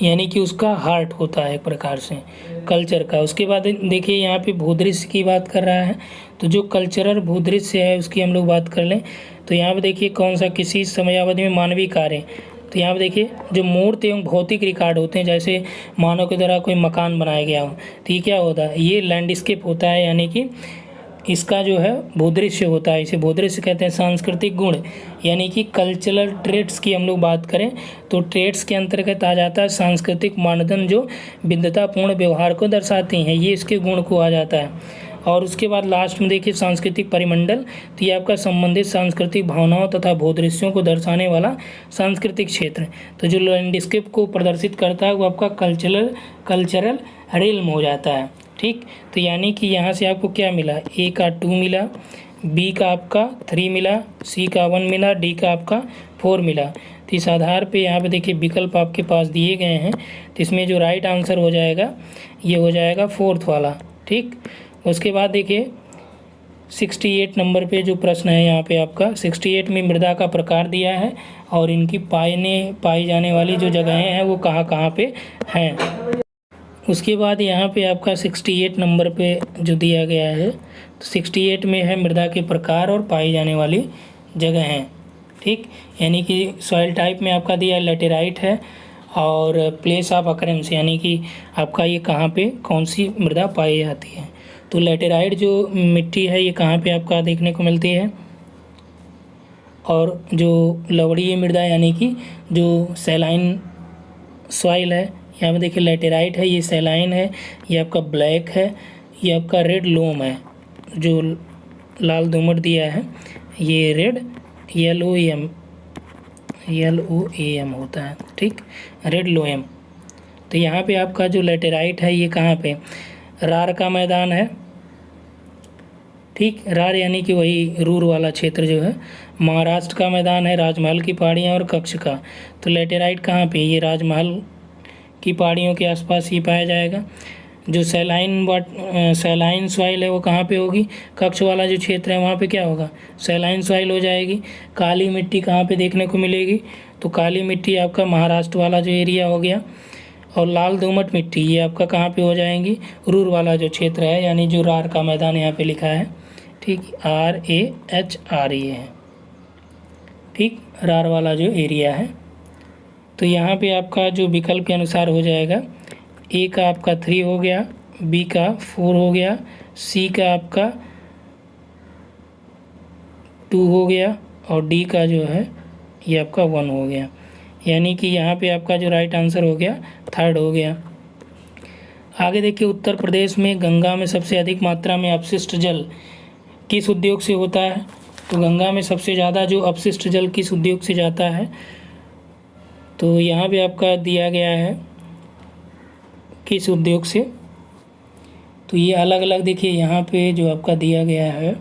यानी कि उसका हार्ट होता है एक प्रकार से कल्चर का। उसके बाद देखिए, यहाँ पे भूदृश्य की बात कर रहा है, तो जो कल्चरल भूदृश्य है उसकी हम लोग बात कर लें। तो यहाँ पे देखिए, कौन सा किसी समयावधि में मानवीय कार्य, तो यहाँ पे देखिए जो मूर्त एवं भौतिक रिकॉर्ड होते हैं, जैसे मानव के द्वारा कोई मकान बनाया गया हो, तो ये क्या होता है, ये लैंडस्केप होता है, यानी कि इसका जो है भूदृश्य होता है, इसे भूदृश्य कहते हैं। सांस्कृतिक गुण, यानी कि कल्चरल ट्रेट्स की हम लोग बात करें तो ट्रेट्स के अंतर्गत आ जाता है सांस्कृतिक मानदंड जो विविधतापूर्ण व्यवहार को दर्शाते हैं, ये इसके गुण को आ जाता है। और उसके बाद लास्ट में देखिए सांस्कृतिक परिमंडल, तो ये आपका संबंधित सांस्कृतिक भावनाओं तथा भूदृश्यों को दर्शाने वाला सांस्कृतिक क्षेत्र। तो जो लैंडस्केप को प्रदर्शित करता है वो आपका कल्चरल रिल्म हो जाता है, ठीक। तो यानी कि यहाँ से आपको क्या मिला, ए का 2 मिला, बी का आपका 3 मिला, सी का 1 मिला, डी का आपका 4 मिला। तो इस आधार पे यहाँ पे देखिए विकल्प आपके पास दिए गए हैं, तो इसमें जो राइट आंसर हो जाएगा ये हो जाएगा 4th वाला, ठीक। उसके बाद देखिए 68 नंबर पे जो प्रश्न है, यहाँ पे आपका 68 में मृदा का प्रकार दिया है और इनकी पाई जाने वाली जो जगहें हैं वो कहाँ कहाँ पे हैं। उसके बाद यहाँ पे आपका 68 नंबर पे जो दिया गया है, तो 68 में है मृदा के प्रकार और पाई जाने वाली जगह हैं, ठीक। यानी कि सॉइल टाइप में आपका दिया लैटेराइट है और प्लेस ऑफ अकरेंस, यानी कि आपका ये कहाँ पे कौन सी मृदा पाई जाती है। तो लैटेराइट जो मिट्टी है ये कहाँ पे आपका देखने को मिलती है, और जो लवणीय मृदा यानी कि जो सैलाइन सॉइल है, यहाँ पे देखिए लैटेराइट है, ये सैलाइन है, ये आपका ब्लैक है, ये आपका रेड लोम है, जो लाल दोमट दिया है ये रेड येलो LOAM होता है, ठीक, रेड लोएम। तो यहाँ पे आपका जो लेटेराइट है ये कहाँ पे, रार का मैदान है, ठीक, रार यानी कि वही रूर वाला क्षेत्र जो है। महाराष्ट्र का मैदान है, राजमहल की पहाड़ियाँ और कच्छ का। तो लेटेराइट कहाँ पे, ये राजमहल की पहाड़ियों के आसपास ही पाया जाएगा। जो सैलाइन सॉइल है वो कहाँ पे होगी, कच्छ वाला जो क्षेत्र है वहाँ पे क्या होगा, सैलाइन सॉइल हो जाएगी। काली मिट्टी कहाँ पे देखने को मिलेगी, तो काली मिट्टी आपका महाराष्ट्र वाला जो एरिया हो गया। और लाल दोमट मिट्टी ये आपका कहाँ पे हो जाएंगी, रूर वाला जो क्षेत्र है, यानी जो रार का मैदान यहाँ पे लिखा है, ठीक, RAHRE है, ठीक, रार वाला जो एरिया है। तो यहाँ पे आपका जो विकल्प के अनुसार हो जाएगा, ए का आपका 3 हो गया, बी का 4 हो गया, सी का आपका 2 हो गया और डी का जो है ये आपका 1 हो गया। यानी कि यहाँ पे आपका जो राइट आंसर हो गया 3rd हो गया। आगे देखिए, उत्तर प्रदेश में गंगा में सबसे अधिक मात्रा में अपशिष्ट जल किस उद्योग से होता है। तो गंगा में सबसे ज़्यादा जो अपशिष्ट जल किस उद्योग से जाता है, तो यहाँ पे आपका दिया गया है किस उद्योग से। तो ये अलग अलग देखिए यहाँ पे जो आपका दिया गया है,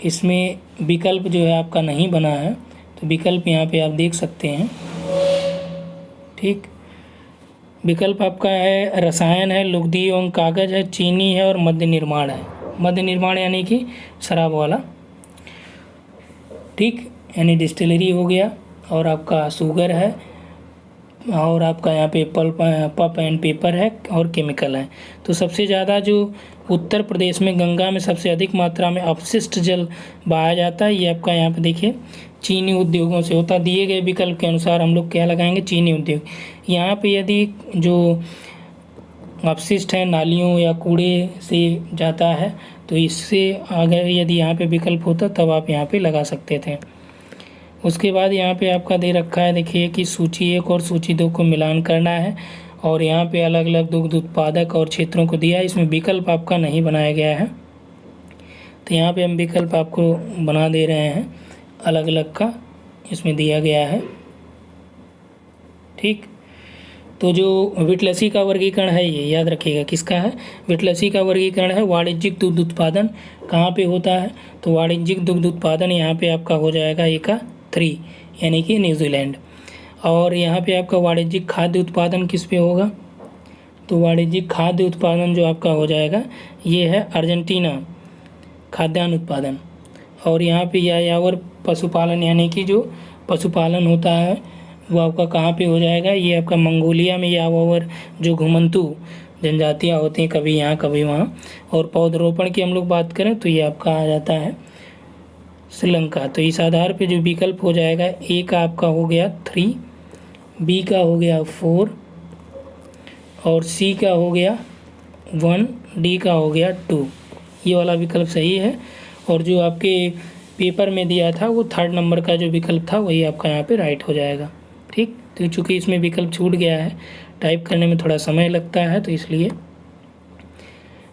इसमें विकल्प जो है आपका नहीं बना है, तो विकल्प यहाँ पे आप देख सकते हैं, ठीक। विकल्प आपका है रसायन है, लुगदी एवं कागज है, चीनी है और मद्य निर्माण है। मद्य निर्माण यानी कि शराब वाला, ठीक, यानी डिस्टिलरी हो गया। और आपका शुगर है, और आपका यहाँ पे पल्प एंड पेपर है और केमिकल है। तो सबसे ज़्यादा जो उत्तर प्रदेश में गंगा में सबसे अधिक मात्रा में अपशिष्ट जल बहाया जाता है, ये आपका यहाँ पे देखिए चीनी उद्योगों से होता है। दिए गए विकल्प के अनुसार हम लोग क्या लगाएंगे, चीनी उद्योग। यहाँ पे यदि जो अपशिष्ट है नालियों या कूड़े से जाता है, तो इससे अगर यदि यहाँ पे विकल्प होता तब आप यहाँ पे लगा सकते थे। उसके बाद यहाँ पे आपका दे रखा है, देखिए कि सूची 1 और सूची 2 को मिलान करना है, और यहाँ पे अलग अलग दुग्ध उत्पादक और क्षेत्रों को दिया है। इसमें विकल्प आपका नहीं बनाया गया है, तो यहाँ पे हम विकल्प आपको बना दे रहे हैं, अलग अलग का इसमें दिया गया है, ठीक। तो जो विटलसी का वर्गीकरण है ये याद रखिएगा किसका है, विटलसी का वर्गीकरण है वाणिज्यिक दुग्ध उत्पादन कहाँ पे होता है, तो वाणिज्यिक दुग्ध उत्पादन यहाँ पे आपका हो जाएगा ए का 3 यानी कि न्यूजीलैंड। और यहाँ पे आपका वाणिज्यिक खाद्य उत्पादन किस पे होगा, तो वाणिज्यिक खाद्य उत्पादन जो आपका हो जाएगा ये है अर्जेंटीना, खाद्यान्न उत्पादन। और यहाँ पे यायावर पशुपालन यानी कि जो पशुपालन होता है वो आपका कहाँ पे हो जाएगा, ये आपका मंगोलिया में यायावर जो घुमंतू जनजातियाँ होती हैं, कभी यहाँ कभी वहाँ। और पौधरोपण की हम लोग बात करें तो ये आपका आ जाता है श्रीलंका। तो इस आधार पे जो विकल्प हो जाएगा, ए का आपका हो गया 3, बी का हो गया 4 और सी का हो गया 1, डी का हो गया 2। ये वाला विकल्प सही है। और जो आपके पेपर में दिया था वो 3rd नंबर का जो विकल्प था वही आपका यहाँ पे राइट हो जाएगा, ठीक। तो चूँकि इसमें विकल्प छूट गया है, टाइप करने में थोड़ा समय लगता है, तो इसलिए।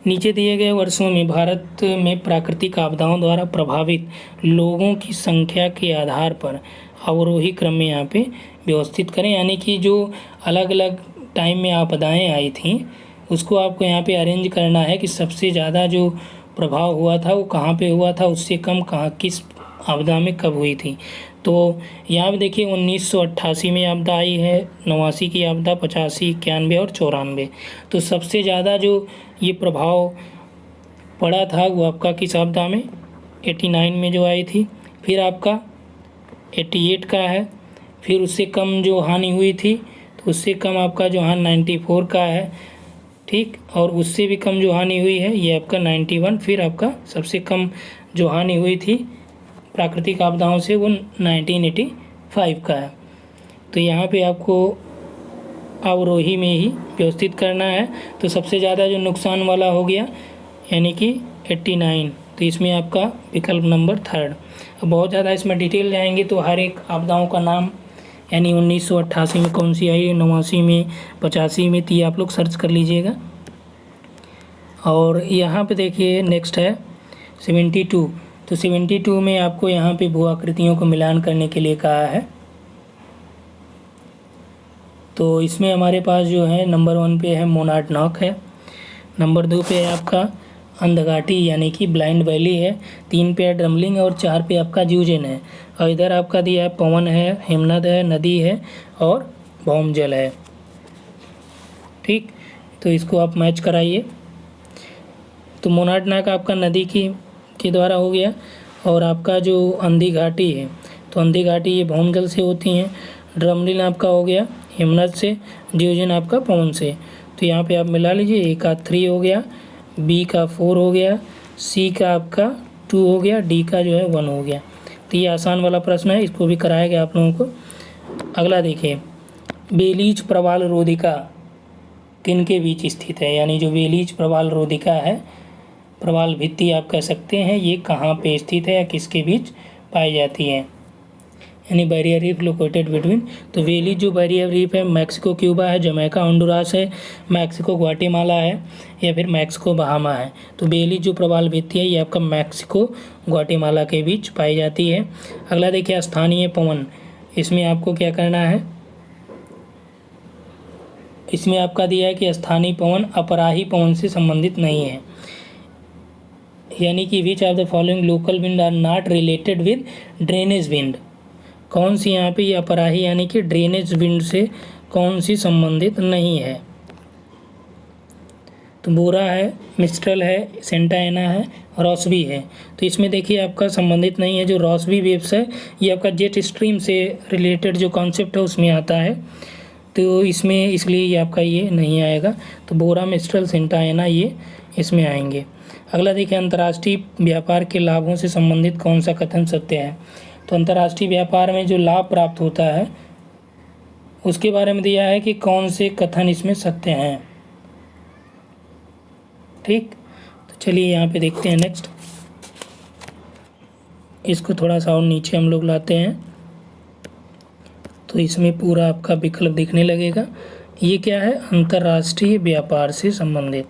नीचे दिए गए वर्षों में भारत में प्राकृतिक आपदाओं द्वारा प्रभावित लोगों की संख्या के आधार पर अवरोही क्रम में यहाँ पे व्यवस्थित करें, यानी कि जो अलग अलग टाइम में आपदाएं आई थी उसको आपको यहाँ पे अरेंज करना है कि सबसे ज़्यादा जो प्रभाव हुआ था वो कहाँ पे हुआ था, उससे कम कहाँ किस आपदा में कब हुई थी। तो यहाँ पे देखिए 1988 में आपदा आई है, 89 की आपदा, 85, 91 और 94। तो सबसे ज़्यादा जो ये प्रभाव पड़ा था वो आपका किस आपदा में, 89 में जो आई थी। फिर आपका 88 का है, फिर उससे कम जो हानि हुई थी तो उससे कम आपका जो हानि 94 का है, ठीक। और उससे भी कम जो हानि हुई है ये आपका 91। फिर आपका सबसे कम जो हानि हुई थी प्राकृतिक आपदाओं से वो 1985 का है। तो यहाँ पे आपको अवरोही में ही व्यवस्थित करना है। तो सबसे ज़्यादा जो नुकसान वाला हो गया यानी कि 89, तो इसमें आपका विकल्प नंबर 3rd। अब बहुत ज़्यादा इसमें डिटेल जाएंगे तो हर एक आपदाओं का नाम, यानी 1988 में कौन सी आई, 89 में, 85 में, तो ये आप लोग सर्च कर लीजिएगा। और यहाँ पे देखिए नेक्स्ट है 72, तो 72 में आपको यहाँ पे भू आकृतियों को मिलान करने के लिए कहा है। तो इसमें हमारे पास जो है नंबर 1 पे है मोनार्ड है, नंबर 2 पे है आपका अंधघाटी यानी कि ब्लाइंड वैली है, 3 पे है ड्रमलिंग और 4 पे आपका ज्यूजेन है। और इधर आपका दिया है पवन है, हिमनद है, नदी है और भौमजल है। ठीक, तो इसको आप मैच कराइए। तो मोनार्ड आपका नदी के द्वारा हो गया, और आपका जो अंधी घाटी है तो अंधी घाटी ये भौमजल से होती हैं। ड्रमलिंग आपका हो गया हिमनद से, ज्यूजेन आपका पवन से। तो यहाँ पे आप मिला लीजिए, ए का 3 हो गया, बी का 4 हो गया, सी का आपका 2 हो गया, डी का जो है 1 हो गया। तो ये आसान वाला प्रश्न है, इसको भी कराया गया आप लोगों को। अगला देखिए, बेलीज प्रवाल रोधिका किन के बीच स्थित है, यानी जो बेलीज प्रवाल रोधिका है, प्रवाल भित्ति आप कह सकते हैं, ये कहाँ पे स्थित है या किसके बीच पाई जाती है, यानी बैरियर रीफ लोकेटेड बिटवीन। तो बेलीज जो बैरियर रीफ है, मैक्सिको क्यूबा है, जमैका होंडुरास है, मैक्सिको ग्वाटेमाला है या फिर मैक्सिको बहामा है। तो बेलीज जो प्रवाल भित्ति है ये आपका मैक्सिको ग्वाटेमाला के बीच पाई जाती है। अगला देखिए, स्थानीय पवन, इसमें आपको क्या करना है, इसमें आपका दिया है कि स्थानीय पवन अपराही पवन से संबंधित नहीं है, यानी कि which of the following local wind are not related with drainage wind. कौन सी यहाँ पे ये अपराही यानी कि ड्रेनेज विंड से कौन सी संबंधित नहीं है। तो बोरा है, मिस्ट्रल है, सेंटा एना है, रॉसबी है। तो इसमें देखिए आपका संबंधित नहीं है। जो रॉसबी वेव्स है ये आपका जेट स्ट्रीम से रिलेटेड जो कॉन्सेप्ट है उसमें आता है, तो इसमें इसलिए ये आपका ये नहीं आएगा। तो बोरा, मिस्ट्रल, सेंटा एना ये इसमें आएंगे। अगला देखिए, अंतर्राष्ट्रीय व्यापार के लाभों से संबंधित कौन सा कथन सत्य है। तो अंतर्राष्ट्रीय व्यापार में जो लाभ प्राप्त होता है उसके बारे में दिया है कि कौन से कथन इसमें सत्य हैं। ठीक, तो चलिए यहाँ पे देखते हैं नेक्स्ट। इसको थोड़ा सा और नीचे हम लोग लाते हैं तो इसमें पूरा आपका विकल्प दिखने लगेगा। ये क्या है, अंतर्राष्ट्रीय व्यापार से संबंधित,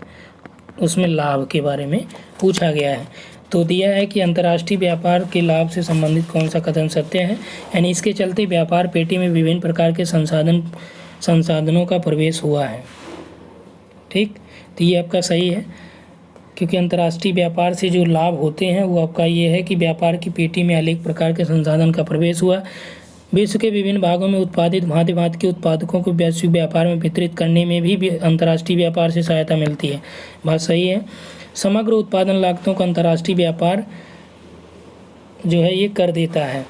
उसमें लाभ के बारे में पूछा गया है। तो दिया है कि अंतर्राष्ट्रीय व्यापार के लाभ से संबंधित कौन सा कथन सत्य है, यानी इसके चलते व्यापार पेटी में विभिन्न प्रकार के संसाधनों का प्रवेश हुआ है। ठीक, तो ये आपका सही है, क्योंकि अंतर्राष्ट्रीय व्यापार से जो लाभ होते हैं वो आपका ये है कि व्यापार की पेटी में अनेक प्रकार के संसाधन का प्रवेश हुआ। विश्व के विभिन्न भागों में उत्पादित भांति भांति के उत्पादकों को वैश्विक व्यापार में वितरित करने में भी अंतर्राष्ट्रीय व्यापार से सहायता मिलती है। बात सही है। समग्र उत्पादन लागतों का अंतर्राष्ट्रीय व्यापार जो है ये कर देता है।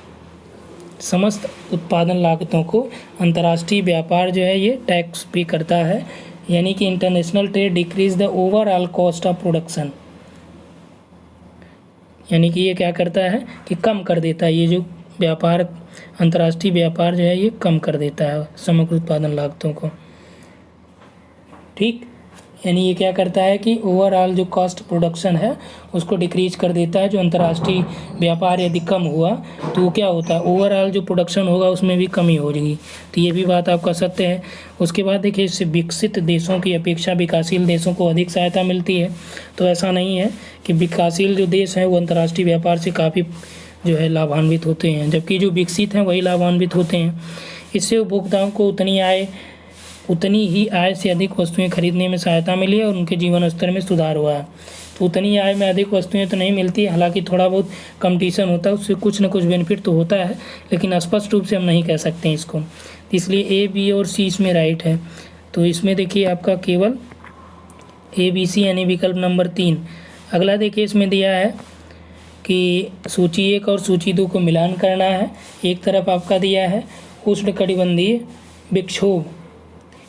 समस्त उत्पादन लागतों को अंतर्राष्ट्रीय व्यापार जो है ये टैक्स पे करता है, यानी कि international trade decrease the overall cost of production, यानी कि ये क्या करता है कि कम कर देता है। ये जो व्यापार, अंतर्राष्ट्रीय व्यापार जो है ये कम कर देता है समग्र उत्पादन लागतों को। ठीक, यानी ये क्या करता है कि ओवरऑल जो कॉस्ट प्रोडक्शन है उसको डिक्रीज कर देता है। जो अंतर्राष्ट्रीय व्यापार यदि कम हुआ तो क्या होता है, ओवरऑल जो प्रोडक्शन होगा उसमें भी कमी हो जाएगी। तो ये भी बात आपका सत्य है। उसके बाद देखिए, इससे विकसित देशों की अपेक्षा विकासशील देशों को अधिक सहायता मिलती है। तो ऐसा नहीं है कि विकासशील जो देश हैं वो अंतर्राष्ट्रीय व्यापार से काफ़ी जो है लाभान्वित होते हैं, जबकि जो विकसित हैं वही लाभान्वित होते हैं। इससे उपभोक्ताओं को उतनी ही आय से अधिक वस्तुएं खरीदने में सहायता मिली है और उनके जीवन स्तर में सुधार हुआ है। तो उतनी आय में अधिक वस्तुएं तो नहीं मिलती, हालांकि थोड़ा बहुत कंपटीशन होता है, उससे कुछ न कुछ बेनिफिट तो होता है, लेकिन स्पष्ट रूप से हम नहीं कह सकते हैं इसको। इसलिए ए, बी और सी इसमें राइट है। तो इसमें देखिए आपका केवल ए, बी, सी यानी विकल्प नंबर 3। अगला देखिए, इसमें दिया है कि सूची 1 और सूची 2 को मिलान करना है। एक तरफ आपका दिया है उष्णकटिबंधीय विक्षोभ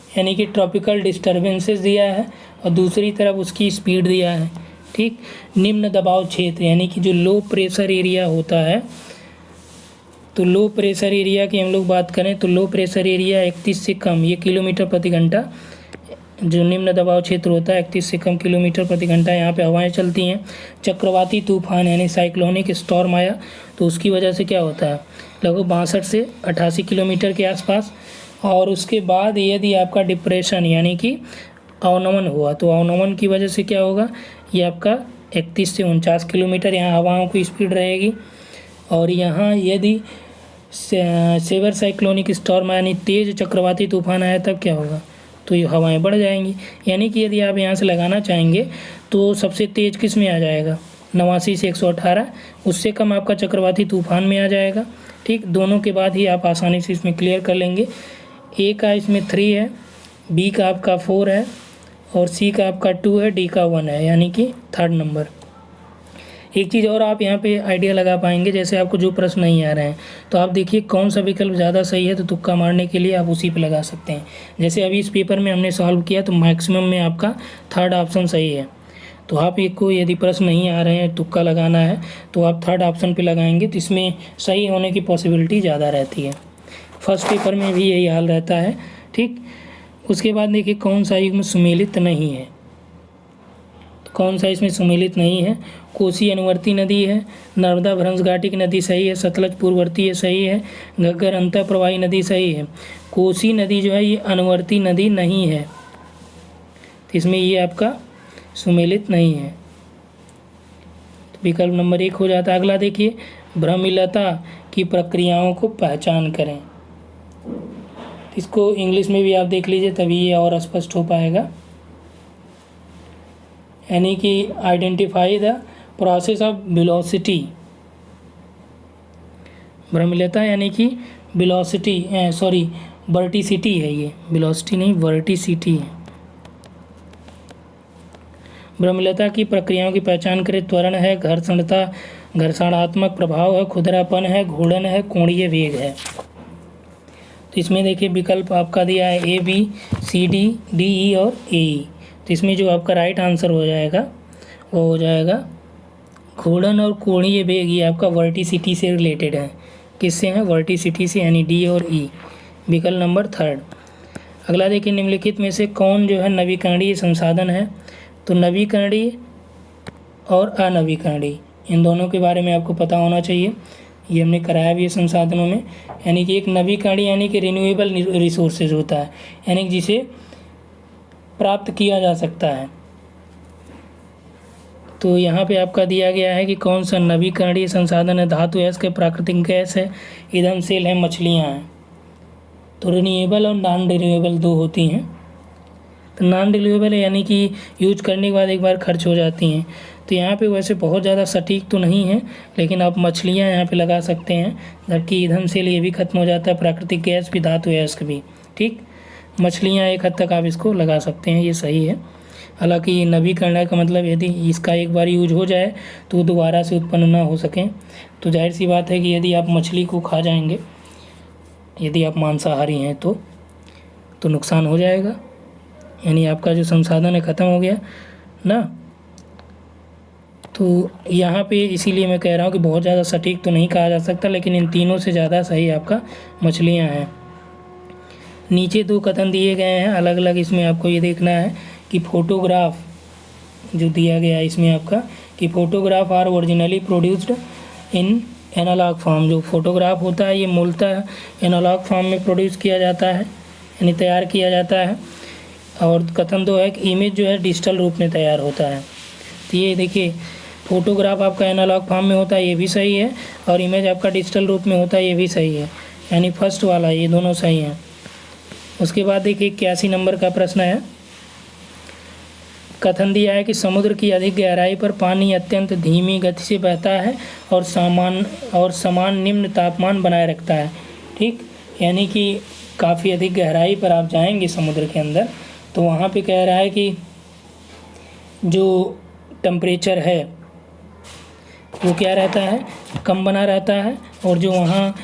यानी कि ट्रॉपिकल डिस्टर्बेंसेस दिया है, और दूसरी तरफ उसकी स्पीड दिया है। ठीक, निम्न दबाव क्षेत्र यानी कि जो लो प्रेशर एरिया होता है, तो लो प्रेशर एरिया की हम लोग बात करें तो लो प्रेशर एरिया 31 से कम, ये किलोमीटर प्रति घंटा, जो निम्न दबाव क्षेत्र होता है 31 से कम किलोमीटर प्रति घंटा यहाँ पे हवाएं चलती हैं। चक्रवाती तूफान यानी साइक्लोनिक स्टॉर्म आया तो उसकी वजह से क्या होता है, लगभग 62 से 88 किलोमीटर के आसपास। और उसके बाद यदि आपका डिप्रेशन यानी कि अवनमन हुआ तो अवनमन की वजह से क्या होगा, ये आपका 31 से 49 किलोमीटर यहाँ हवाओं की स्पीड रहेगी। और यहाँ यदि सेवर साइक्लोनिक स्टॉर्म यानी तेज़ चक्रवाती तूफान आया तब क्या होगा, तो ये हवाएं बढ़ जाएंगी। यानी कि यदि आप यहाँ से लगाना चाहेंगे तो सबसे तेज़ किस में आ जाएगा, 89 से 118, उससे कम आपका चक्रवाती तूफान में आ जाएगा। ठीक, दोनों के बाद ही आप आसानी से इसमें क्लियर कर लेंगे। ए का इसमें 3 है, बी का आपका 4 है, और सी का आपका 2 है, डी का 1 है, यानी कि 3rd नंबर। एक चीज़ और आप यहाँ पे आइडिया लगा पाएंगे, जैसे आपको जो प्रश्न नहीं आ रहे हैं तो आप देखिए कौन सा विकल्प ज़्यादा सही है, तो तुक्का मारने के लिए आप उसी पे लगा सकते हैं। जैसे अभी इस पेपर में हमने सॉल्व किया तो मैक्सिमम में आपका 3rd ऑप्शन सही है। तो आप एक को यदि प्रश्न नहीं आ रहे हैं, तुक्का लगाना है, तो आप 3rd ऑप्शन पे लगाएंगे तो इसमें सही होने की पॉसिबिलिटी ज़्यादा रहती है। फर्स्ट पेपर में भी यही हाल रहता है। ठीक, उसके बाद देखिए कौन सा युग्म सुमेलित नहीं है, तो कौन सा इसमें सुमेलित नहीं है, कोसी अनुवर्ती नदी है, नर्मदा भ्रंश घाटी की नदी सही है, सतलज पूर्ववर्ती है सही है, घग्गर अंतः प्रवाही नदी सही है। कोसी नदी जो है ये अनुवर्ती नदी नहीं है, तो इसमें ये आपका सुमेलित नहीं है, तो विकल्प नंबर 1 हो जाता है। अगला देखिए, भ्रमिलता की प्रक्रियाओं को पहचान करें। इसको इंग्लिश में भी आप देख लीजिए तभी ये और स्पष्ट हो पाएगा। यानी कि identify the process of velocity. भ्रमिलता यानी कि वेलोसिटी वर्टिसिटी है, ये वेलोसिटी नहीं वर्टिसिटी है। भ्रमिलता की प्रक्रियाओं की पहचान करें। त्वरण है, घर्षणता, घर्षणात्मक प्रभाव है, खुरदरापन है, घूर्णन है, कोणीय वेग है। तो इसमें देखिए विकल्प आपका दिया है ए, बी, सी, डी, डी, ई और ए ई। तो इसमें जो आपका राइट आंसर हो जाएगा वो हो जाएगा घूर्णन और कोणीय वेग। ये आपका वर्टिसिटी से रिलेटेड है। किससे हैं, वर्टिसिटी से, यानी डी और ई, विकल्प नंबर 3rd। अगला देखिए, निम्नलिखित में से कौन जो है नवीकरणीय संसाधन है, तो नवीकरणीय और अनवीकरणीय इन दोनों के बारे में आपको पता होना चाहिए। ये हमने कराया भी है संसाधनों में। यानी कि एक नवीकरणीय यानी कि रिन्यूएबल रिसोर्सेज होता है, यानी कि जिसे प्राप्त किया जा सकता है। तो यहाँ पे आपका दिया गया है कि कौन सा नवीकरणीय संसाधन है, धातु है, इसके प्राकृतिक गैस है, ईंधनशील है, मछलियाँ हैं। तो रिन्यूएबल और नॉन रिन्यूएबल 2 होती हैं। तो नॉन रिन्यूएबल है यानी कि यूज करने के बाद एक बार खर्च हो जाती हैं। तो यहाँ पे वैसे बहुत ज़्यादा सटीक तो नहीं है, लेकिन आप मछलियाँ यहाँ पे लगा सकते हैं, जबकि ईंधनशील ये भी खत्म हो जाता है, प्राकृतिक गैस भी, धातु है इसका भी। ठीक, मछलियाँ एक हद तक आप इसको लगा सकते हैं, ये सही है। हालांकि नवीकरण का मतलब यदि इसका एक बार यूज हो जाए तो दोबारा से उत्पन्न ना हो सकें, तो जाहिर सी बात है कि यदि आप मछली को खा जाएंगे, यदि आप मांसाहारी हैं तो नुकसान हो जाएगा, यानी आपका जो संसाधन है ख़त्म हो गया ना। तो यहाँ पे इसीलिए मैं कह रहा हूँ कि बहुत ज़्यादा सटीक तो नहीं कहा जा सकता, लेकिन इन तीनों से ज़्यादा सही आपका मछलियाँ हैं। नीचे 2 कथन दिए गए हैं अलग अलग, इसमें आपको ये देखना है कि फोटोग्राफ जो दिया गया है इसमें आपका कि photograph are originally produced in analogue form. जो फोटोग्राफ होता है ये मूलतः एनालॉग फॉर्म में प्रोड्यूस किया जाता है, यानी तैयार किया जाता है। और कथन 2 है कि इमेज जो है डिजिटल रूप में तैयार होता है। तो ये देखिए, फोटोग्राफ आपका एनालॉग फॉर्म में होता है, ये भी सही है, और इमेज आपका डिजिटल रूप में होता है, ये भी सही है, यानी फर्स्ट वाला, ये दोनों सही हैं। उसके बाद देखिए 81 नंबर का प्रश्न है। कथन दिया है कि समुद्र की अधिक गहराई पर पानी अत्यंत धीमी गति से बहता है और समान निम्न तापमान बनाए रखता है। ठीक, यानी कि काफ़ी अधिक गहराई पर आप जाएंगे समुद्र के अंदर तो वहाँ पे कह रहा है कि जो टेम्परेचर है वो क्या रहता है, कम बना रहता है, और जो वहाँ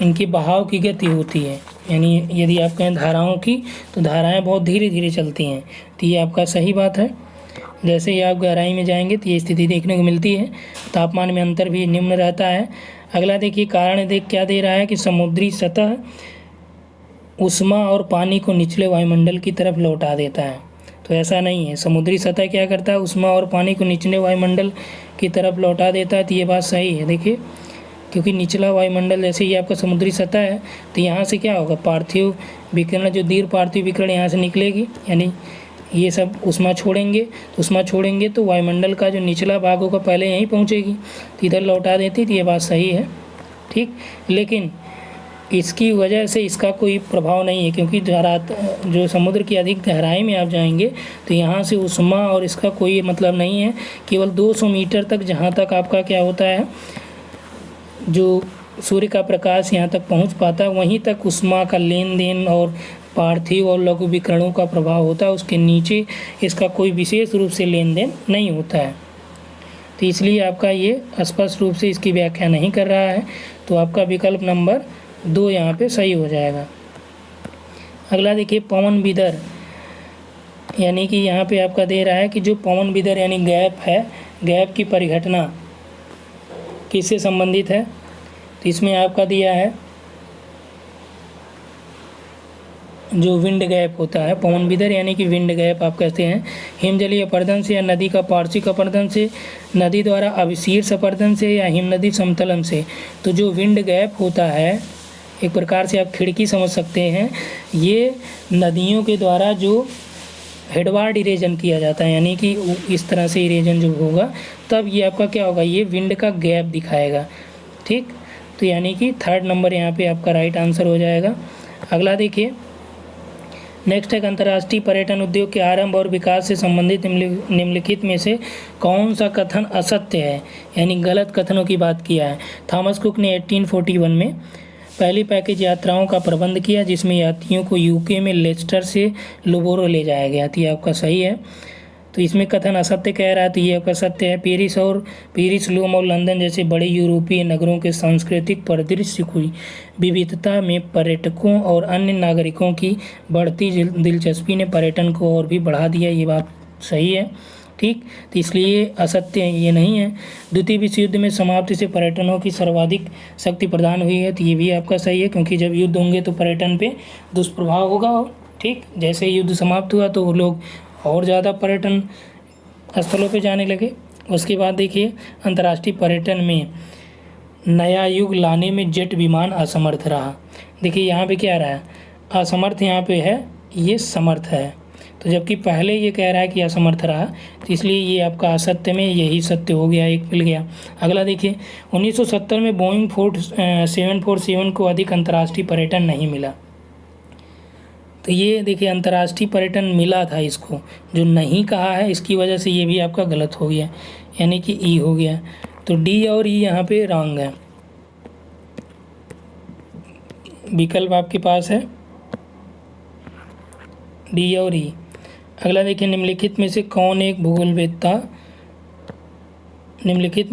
इनके बहाव की गति होती है, यानी यदि आप कहें धाराओं की, तो धाराएं बहुत धीरे धीरे चलती हैं। तो ये आपका सही बात है। जैसे ही आप गहराई में जाएंगे तो ये स्थिति देखने को मिलती है। तापमान में अंतर भी निम्न रहता है। अगला देखिए, कारण देख क्या दे रहा है कि समुद्री सतह उष्मा और पानी को निचले वायुमंडल की तरफ लौटा देता है। तो ऐसा नहीं है, समुद्री सतह क्या करता है, उष्मा और पानी को निचले वायुमंडल की तरफ लौटा देता है। तो ये बात सही है। देखिए, क्योंकि निचला वायुमंडल जैसे ही आपका समुद्री सतह है तो यहाँ से क्या होगा, पार्थिव विकिरण, जो दीर्घ पार्थिव विकिरण यहाँ से निकलेगी, यानी ये सब ऊष्मा छोड़ेंगे, तो ऊष्मा छोड़ेंगे तो वायुमंडल का जो निचला भाग होगा पहले यहीं पहुँचेगी, तो इधर लौटा देती, तो ये बात सही है, ठीक। लेकिन इसकी वजह से इसका कोई प्रभाव नहीं है, क्योंकि जो समुद्र की अधिक गहराई में आप जाएंगे तो यहाँ से ऊष्मा और इसका कोई मतलब नहीं है। केवल 200 मीटर तक जहाँ तक आपका क्या होता है, जो सूर्य का प्रकाश यहाँ तक पहुँच पाता है, वहीं तक ऊष्मा का लेन देन और पार्थिव और लघु विकिरणों का प्रभाव होता है। उसके नीचे इसका कोई विशेष रूप से लेन देन नहीं होता है, तो इसलिए आपका ये स्पष्ट रूप से इसकी व्याख्या नहीं कर रहा है। तो आपका विकल्प नंबर 2 यहाँ पे सही हो जाएगा। अगला देखिए, पवन विदर, यानी कि यहाँ पे आपका दे रहा है कि जो पवन विदर यानी गैप है, गैप की परिघटना किससे संबंधित है, तो इसमें आपका दिया है जो विंड गैप होता है, पवन विदर यानी कि विंड गैप आप कहते हैं, हिमजलीय अपरदन से या नदी का पार्श्विक अपरदन से, नदी द्वारा अविशीर्ष अपरदन से या हिमनदी समतलन से। तो जो विंड गैप होता है, एक प्रकार से आप खिड़की समझ सकते हैं, ये नदियों के द्वारा जो हेडवार्ड इरेजन किया जाता है, यानी कि इस तरह से इरेजन जो होगा तब ये आपका क्या होगा, ये विंड का गैप दिखाएगा, ठीक। तो यानी कि 3rd नंबर यहाँ पे आपका राइट आंसर हो जाएगा। अगला देखिए, नेक्स्ट है, अंतर्राष्ट्रीय पर्यटन उद्योग के आरंभ और विकास से संबंधित निम्नलिखित में से कौन सा कथन असत्य है, यानी गलत कथनों की बात किया है। थॉमस कुक ने 1841 में पहली पैकेज यात्राओं का प्रबंध किया, जिसमें यात्रियों को यूके में लेस्टर से लोबोरो ले जाया गया, तो ये आपका सही है। तो इसमें कथन असत्य कह रहा है, तो ये आपका सत्य है। पेरिस, रोम और लंदन जैसे बड़े यूरोपीय नगरों के सांस्कृतिक परिदृश्य की विविधता में पर्यटकों और अन्य नागरिकों की बढ़ती दिलचस्पी ने पर्यटन को और भी बढ़ा दिया, ये बात सही है, ठीक। तो इसलिए असत्य ये नहीं है। द्वितीय विश्व युद्ध में समाप्ति से पर्यटनों की सर्वाधिक शक्ति प्रदान हुई है, तो ये भी आपका सही है, क्योंकि जब युद्ध होंगे तो पर्यटन पे दुष्प्रभाव होगा, ठीक। जैसे युद्ध समाप्त हुआ तो लोग और ज़्यादा पर्यटन स्थलों पे जाने लगे। उसके बाद देखिए, अंतर्राष्ट्रीय पर्यटन में नया युग लाने में जेट विमान असमर्थ रहा। देखिए यहाँ पे क्या रहा है, असमर्थ यहाँ पे है, ये समर्थ है, तो जबकि पहले ये कह रहा है कि असमर्थ रहा, तो इसलिए ये आपका असत्य में यही सत्य हो गया, एक मिल गया। अगला देखिए, 1970 में बोइंग 747 को अधिक अंतर्राष्ट्रीय पर्यटन नहीं मिला। तो ये देखिए, अंतर्राष्ट्रीय पर्यटन मिला था इसको, जो नहीं कहा है इसकी वजह से ये भी आपका गलत हो गया, यानी कि ई हो गया। तो डी और ई यहाँ पे रॉन्ग है, विकल्प आपके पास है डी और ई। अगला देखिए, निम्नलिखित में से कौन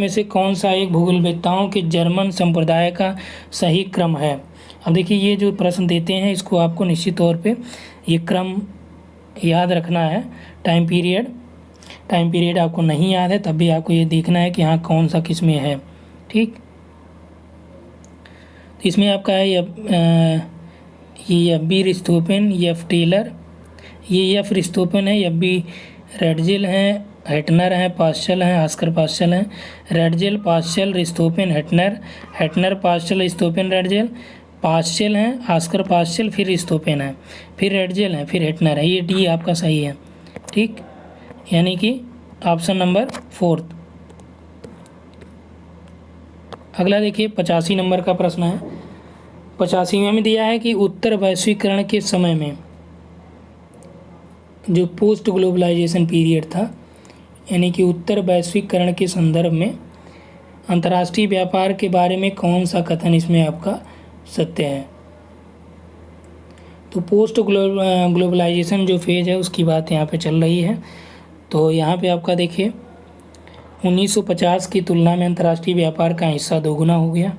से कौन सा एक भूगोलवेत्ताओं के जर्मन संप्रदाय का सही क्रम है। अब देखिए, ये जो प्रश्न देते हैं इसको आपको निश्चित तौर पे ये क्रम याद रखना है। टाइम पीरियड आपको नहीं याद है, तब भी आपको ये देखना है कि हाँ कौन सा किस में है, ठीक। तो इसमें आपका है ये एफ बी रिस्थोपेन, एफ टेलर, ये एफ रिस्थोपेन है, एफ बी रेडजेल हैं, हेटनर हैं, पास्चल हैं, आस्कर पास्चल हैं। रेडजेल, पास्चल, रिस्थोपेन, हेटनर, पास्चल, रिस्थोपेन, रेडजेल, पास्चल हैं, आस्कर पास्चल, फिर रिस्थोपेन है, फिर रेडजेल है, फिर हेटनर है। ये डी आपका सही है, ठीक, यानी कि ऑप्शन नंबर 4। अगला देखिए, 85 नंबर का प्रश्न है। 85वें में दिया है कि उत्तर वैश्वीकरण के समय में जो पोस्ट ग्लोबलाइजेशन पीरियड था, यानी कि उत्तर वैश्वीकरण के संदर्भ में अंतर्राष्ट्रीय व्यापार के बारे में कौन सा कथन इसमें आपका सत्य है। तो पोस्ट ग्लोबलाइजेशन जो फेज है उसकी बात यहाँ पे चल रही है। तो यहाँ पे आपका देखिए, 1950 की तुलना में अंतर्राष्ट्रीय व्यापार का हिस्सा दोगुना हो गया,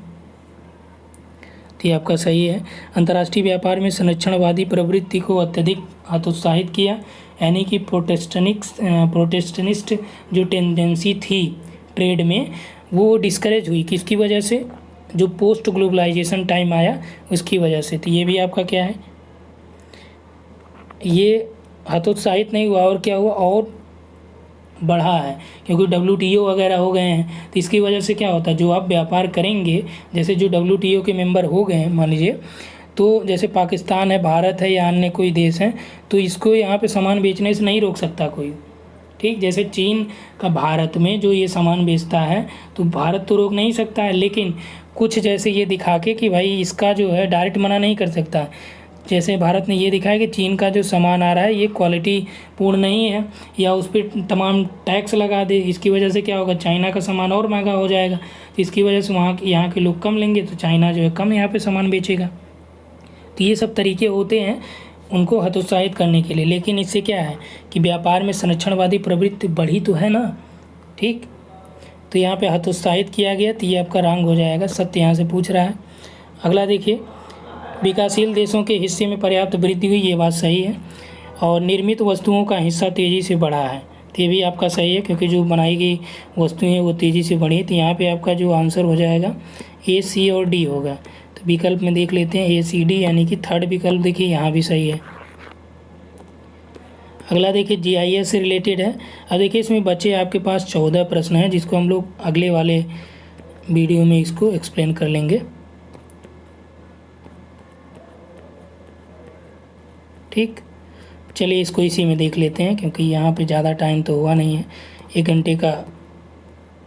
तो ये आपका सही है। अंतर्राष्ट्रीय व्यापार में संरक्षणवादी प्रवृत्ति को अत्यधिक हतोत्साहित किया, यानी कि प्रोटेस्टेनिस्ट जो टेंडेंसी थी ट्रेड में वो डिस्करेज हुई, किसकी वजह से, जो पोस्ट ग्लोबलाइजेशन टाइम आया उसकी वजह से। तो ये भी आपका क्या है, ये हतोत्साहित नहीं हुआ और क्या हुआ, और बढ़ा है, क्योंकि WTO वगैरह हो गए हैं। तो इसकी वजह से क्या होता है, जो आप व्यापार करेंगे, जैसे जो WTO के मेंबर हो गए हैं मान लीजिए, तो जैसे पाकिस्तान है, भारत है या अन्य कोई देश है, तो इसको यहाँ पे सामान बेचने से नहीं रोक सकता कोई। ठीक, जैसे चीन का भारत में जो ये सामान बेचता है तो भारत तो रोक नहीं सकता है, लेकिन कुछ जैसे ये दिखा के कि भाई इसका जो है डायरेक्ट मना नहीं कर सकता। जैसे भारत ने ये दिखाया कि चीन का जो सामान आ रहा है ये क्वालिटी पूर्ण नहीं है, या उस पर तमाम टैक्स लगा दे, इसकी वजह से क्या होगा, चाइना का सामान और महंगा हो जाएगा, तो इसकी वजह से यहाँ के लोग कम लेंगे, तो चाइना जो है कम यहाँ पे सामान बेचेगा। तो ये सब तरीके होते हैं उनको हतोत्साहित करने के लिए। लेकिन इससे क्या है कि व्यापार में संरक्षणवादी प्रवृत्ति बढ़ी तो है ना। ठीक, तो यहाँ पे हतोत्साहित किया गया, तो ये आपका रॉन्ग हो जाएगा। सत्य यहाँ से पूछ रहा है। अगला देखिए, विकासशील देशों के हिस्से में पर्याप्त वृद्धि हुई, ये बात सही है। और निर्मित वस्तुओं का हिस्सा तेज़ी से बढ़ा है, तो ये भी आपका सही है, क्योंकि जो बनाई गई वस्तुएं हैं वो तेज़ी से बढ़ी। तो यहाँ पे आपका जो आंसर हो जाएगा ए, सी और डी होगा। तो विकल्प में देख लेते हैं ए, सी, डी, यानी कि थर्ड विकल्प देखिए यहाँ भी सही है। अगला देखिए GIS से रिलेटेड है। अब देखिए इसमें बचे आपके पास 14 प्रश्न हैं, जिसको हम लोग अगले वाले वीडियो में इसको एक्सप्लेन कर लेंगे। ठीक, चलिए इसको इसी में देख लेते हैं, क्योंकि यहाँ पे ज़्यादा टाइम तो हुआ नहीं है, 1 घंटे का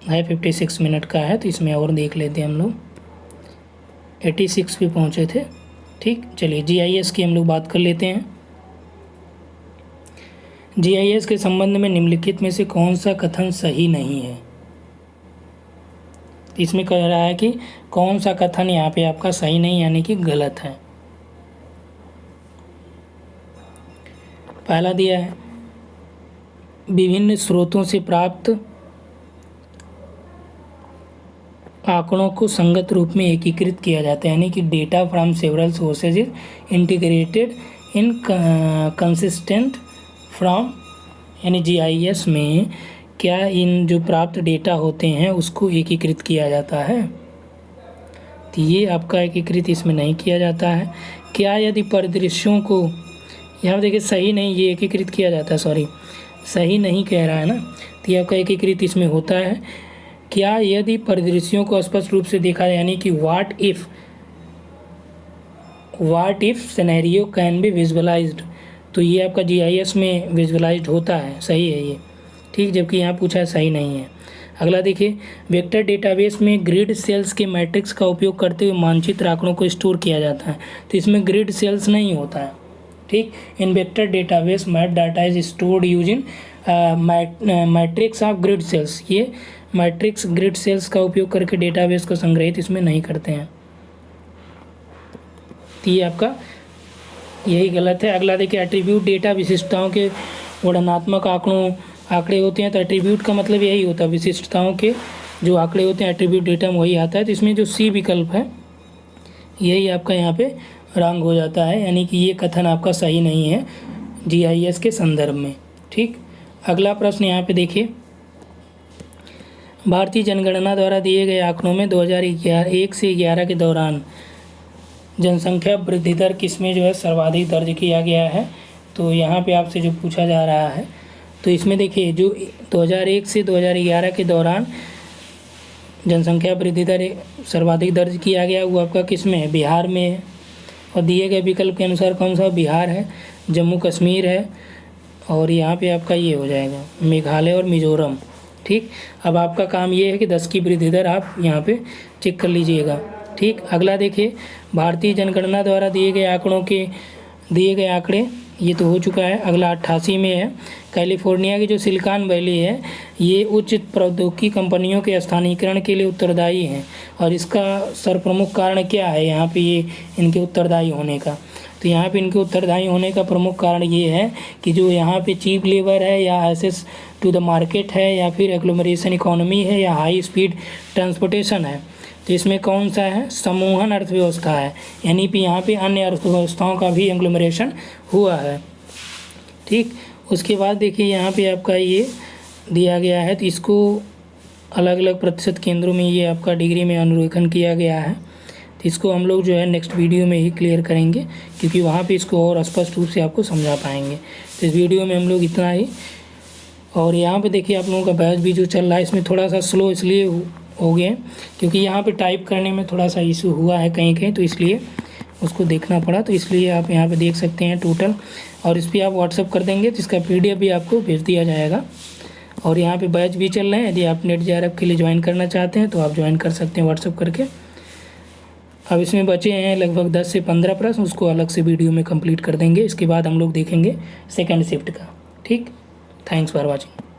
है, 56 मिनट का है, तो इसमें और देख लेते हैं हम लोग। 86 पे पहुँचे थे। ठीक, चलिए GIS की हम लोग बात कर लेते हैं। GIS के संबंध में निम्नलिखित में से कौन सा कथन सही नहीं है। इसमें कह रहा है कि कौन सा कथन यहाँ पे आपका सही नहीं, यानी कि गलत है। पहला दिया है, विभिन्न स्रोतों से प्राप्त आंकड़ों को संगत रूप में एकीकृत किया जाता है, यानी कि data from several sources is integrated in consistent from, यानी GIS में क्या इन जो प्राप्त डेटा होते हैं उसको एकीकृत किया जाता है। तो ये आपका एकीकृत इसमें नहीं किया जाता है। क्या यदि परिदृश्यों को, यहाँ देखिए सही नहीं, ये एकीकृत किया जाता है, सॉरी सही नहीं कह रहा है ना, तो ये आपका एकीकृत इसमें होता है। क्या यदि परिदृश्यों को स्पष्ट रूप से देखा जाए, यानी कि what if scenario can be visualised, तो ये आपका GIS में विजुअलाइज्ड होता है, सही है ये। ठीक, जबकि यहाँ पूछा है सही नहीं है। अगला देखिए, वेक्टर डेटाबेस में ग्रिड सेल्स के मैट्रिक्स का उपयोग करते हुए मानचित्र आंकड़ों को स्टोर किया जाता है, तो इसमें ग्रिड सेल्स नहीं होता है। ठीक, इन वेक्टर डेटाबेस मैट data is stored using matrix of grid cells, ये मैट्रिक्स ग्रिड सेल्स का उपयोग करके डेटाबेस को संग्रहित इसमें नहीं करते हैं, तो ये आपका यही गलत है। अगला देखिए, एट्रीब्यूट डेटा विशिष्टताओं के वर्णनात्मक आंकड़े होते हैं, तो एट्रीब्यूट का मतलब यही होता है, विशिष्टताओं के जो आंकड़े होते हैं एट्रीब्यूट डेटा में वही आता है। तो इसमें जो सी विकल्प है यही आपका यहाँ पे रॉन्ग हो जाता है, यानी कि ये कथन आपका सही नहीं है GIS के संदर्भ में। ठीक, अगला प्रश्न यहाँ पे देखिए, भारतीय जनगणना द्वारा दिए गए आंकड़ों में 2001 से 11 के दौरान जनसंख्या वृद्धि दर किसमें जो है सर्वाधिक दर्ज किया गया है। तो यहाँ पे आपसे जो पूछा जा रहा है, तो इसमें देखिए जो 2001 से 2011 के दौरान जनसंख्या वृद्धि दर सर्वाधिक दर्ज किया गया, वो आपका किसमें है, बिहार में है। और दिए गए विकल्प के अनुसार कौन सा, बिहार है, जम्मू कश्मीर है, और यहाँ पे आपका ये हो जाएगा मेघालय और मिज़ोरम। ठीक, अब आपका काम ये है कि 10 की वृद्धि दर आप यहाँ पे चेक कर लीजिएगा। ठीक, अगला देखिए, भारतीय जनगणना द्वारा दिए गए आंकड़े ये तो हो चुका है। अगला 88 में है, कैलिफोर्निया की जो सिलिकॉन वैली है ये उच्च प्रौद्योगिकी कंपनियों के स्थानीयकरण के लिए उत्तरदायी हैं, और इसका सर्वप्रमुख कारण क्या है यहाँ पे ये इनके उत्तरदायी होने का। तो यहाँ पे इनके उत्तरदायी होने का प्रमुख कारण ये है कि जो यहाँ पे चीप लेबर है, या एक्सेस टू द मार्केट है, या फिर एग्लोमरेशन इकोनॉमी है, या हाई स्पीड ट्रांसपोर्टेशन है। तो इसमें कौन सा है, समूहन अर्थव्यवस्था है, यानी कि यहाँ पे अन्य अर्थव्यवस्थाओं का भी एग्लोमरेशन हुआ है। ठीक, उसके बाद देखिए यहाँ पे आपका ये दिया गया है, तो इसको अलग अलग प्रतिशत केंद्रों में ये आपका डिग्री में अनुरेखन किया गया है। तो इसको हम लोग जो है नेक्स्ट वीडियो में ही क्लियर करेंगे, क्योंकि वहाँ पे इसको और स्पष्ट रूप से आपको समझा पाएंगे। तो इस वीडियो में हम लोग इतना ही। और यहाँ पे देखिए आप लोगों का बैच भी जो चल रहा है इसमें थोड़ा सा स्लो इसलिए हो गए क्योंकि यहाँ पे टाइप करने में थोड़ा सा इशू हुआ है कहीं कहीं, तो इसलिए उसको देखना पड़ा, तो इसलिए आप यहाँ पे देख सकते हैं टोटल। और इस पर आप व्हाट्सअप कर देंगे तो इसका PDF भी आपको भेज दिया जाएगा। और यहाँ पे बैच भी चल रहे हैं, यदि आप नेट JRF के लिए ज्वाइन करना चाहते हैं तो आप ज्वाइन कर सकते हैं व्हाट्सअप करके। अब इसमें बचे हैं लगभग 10 से 15 प्रश्न, उसको अलग से वीडियो में कंप्लीट कर देंगे। इसके बाद हम लोग देखेंगे सेकंड शिफ्ट का। ठीक, थैंक्स फॉर वॉचिंग।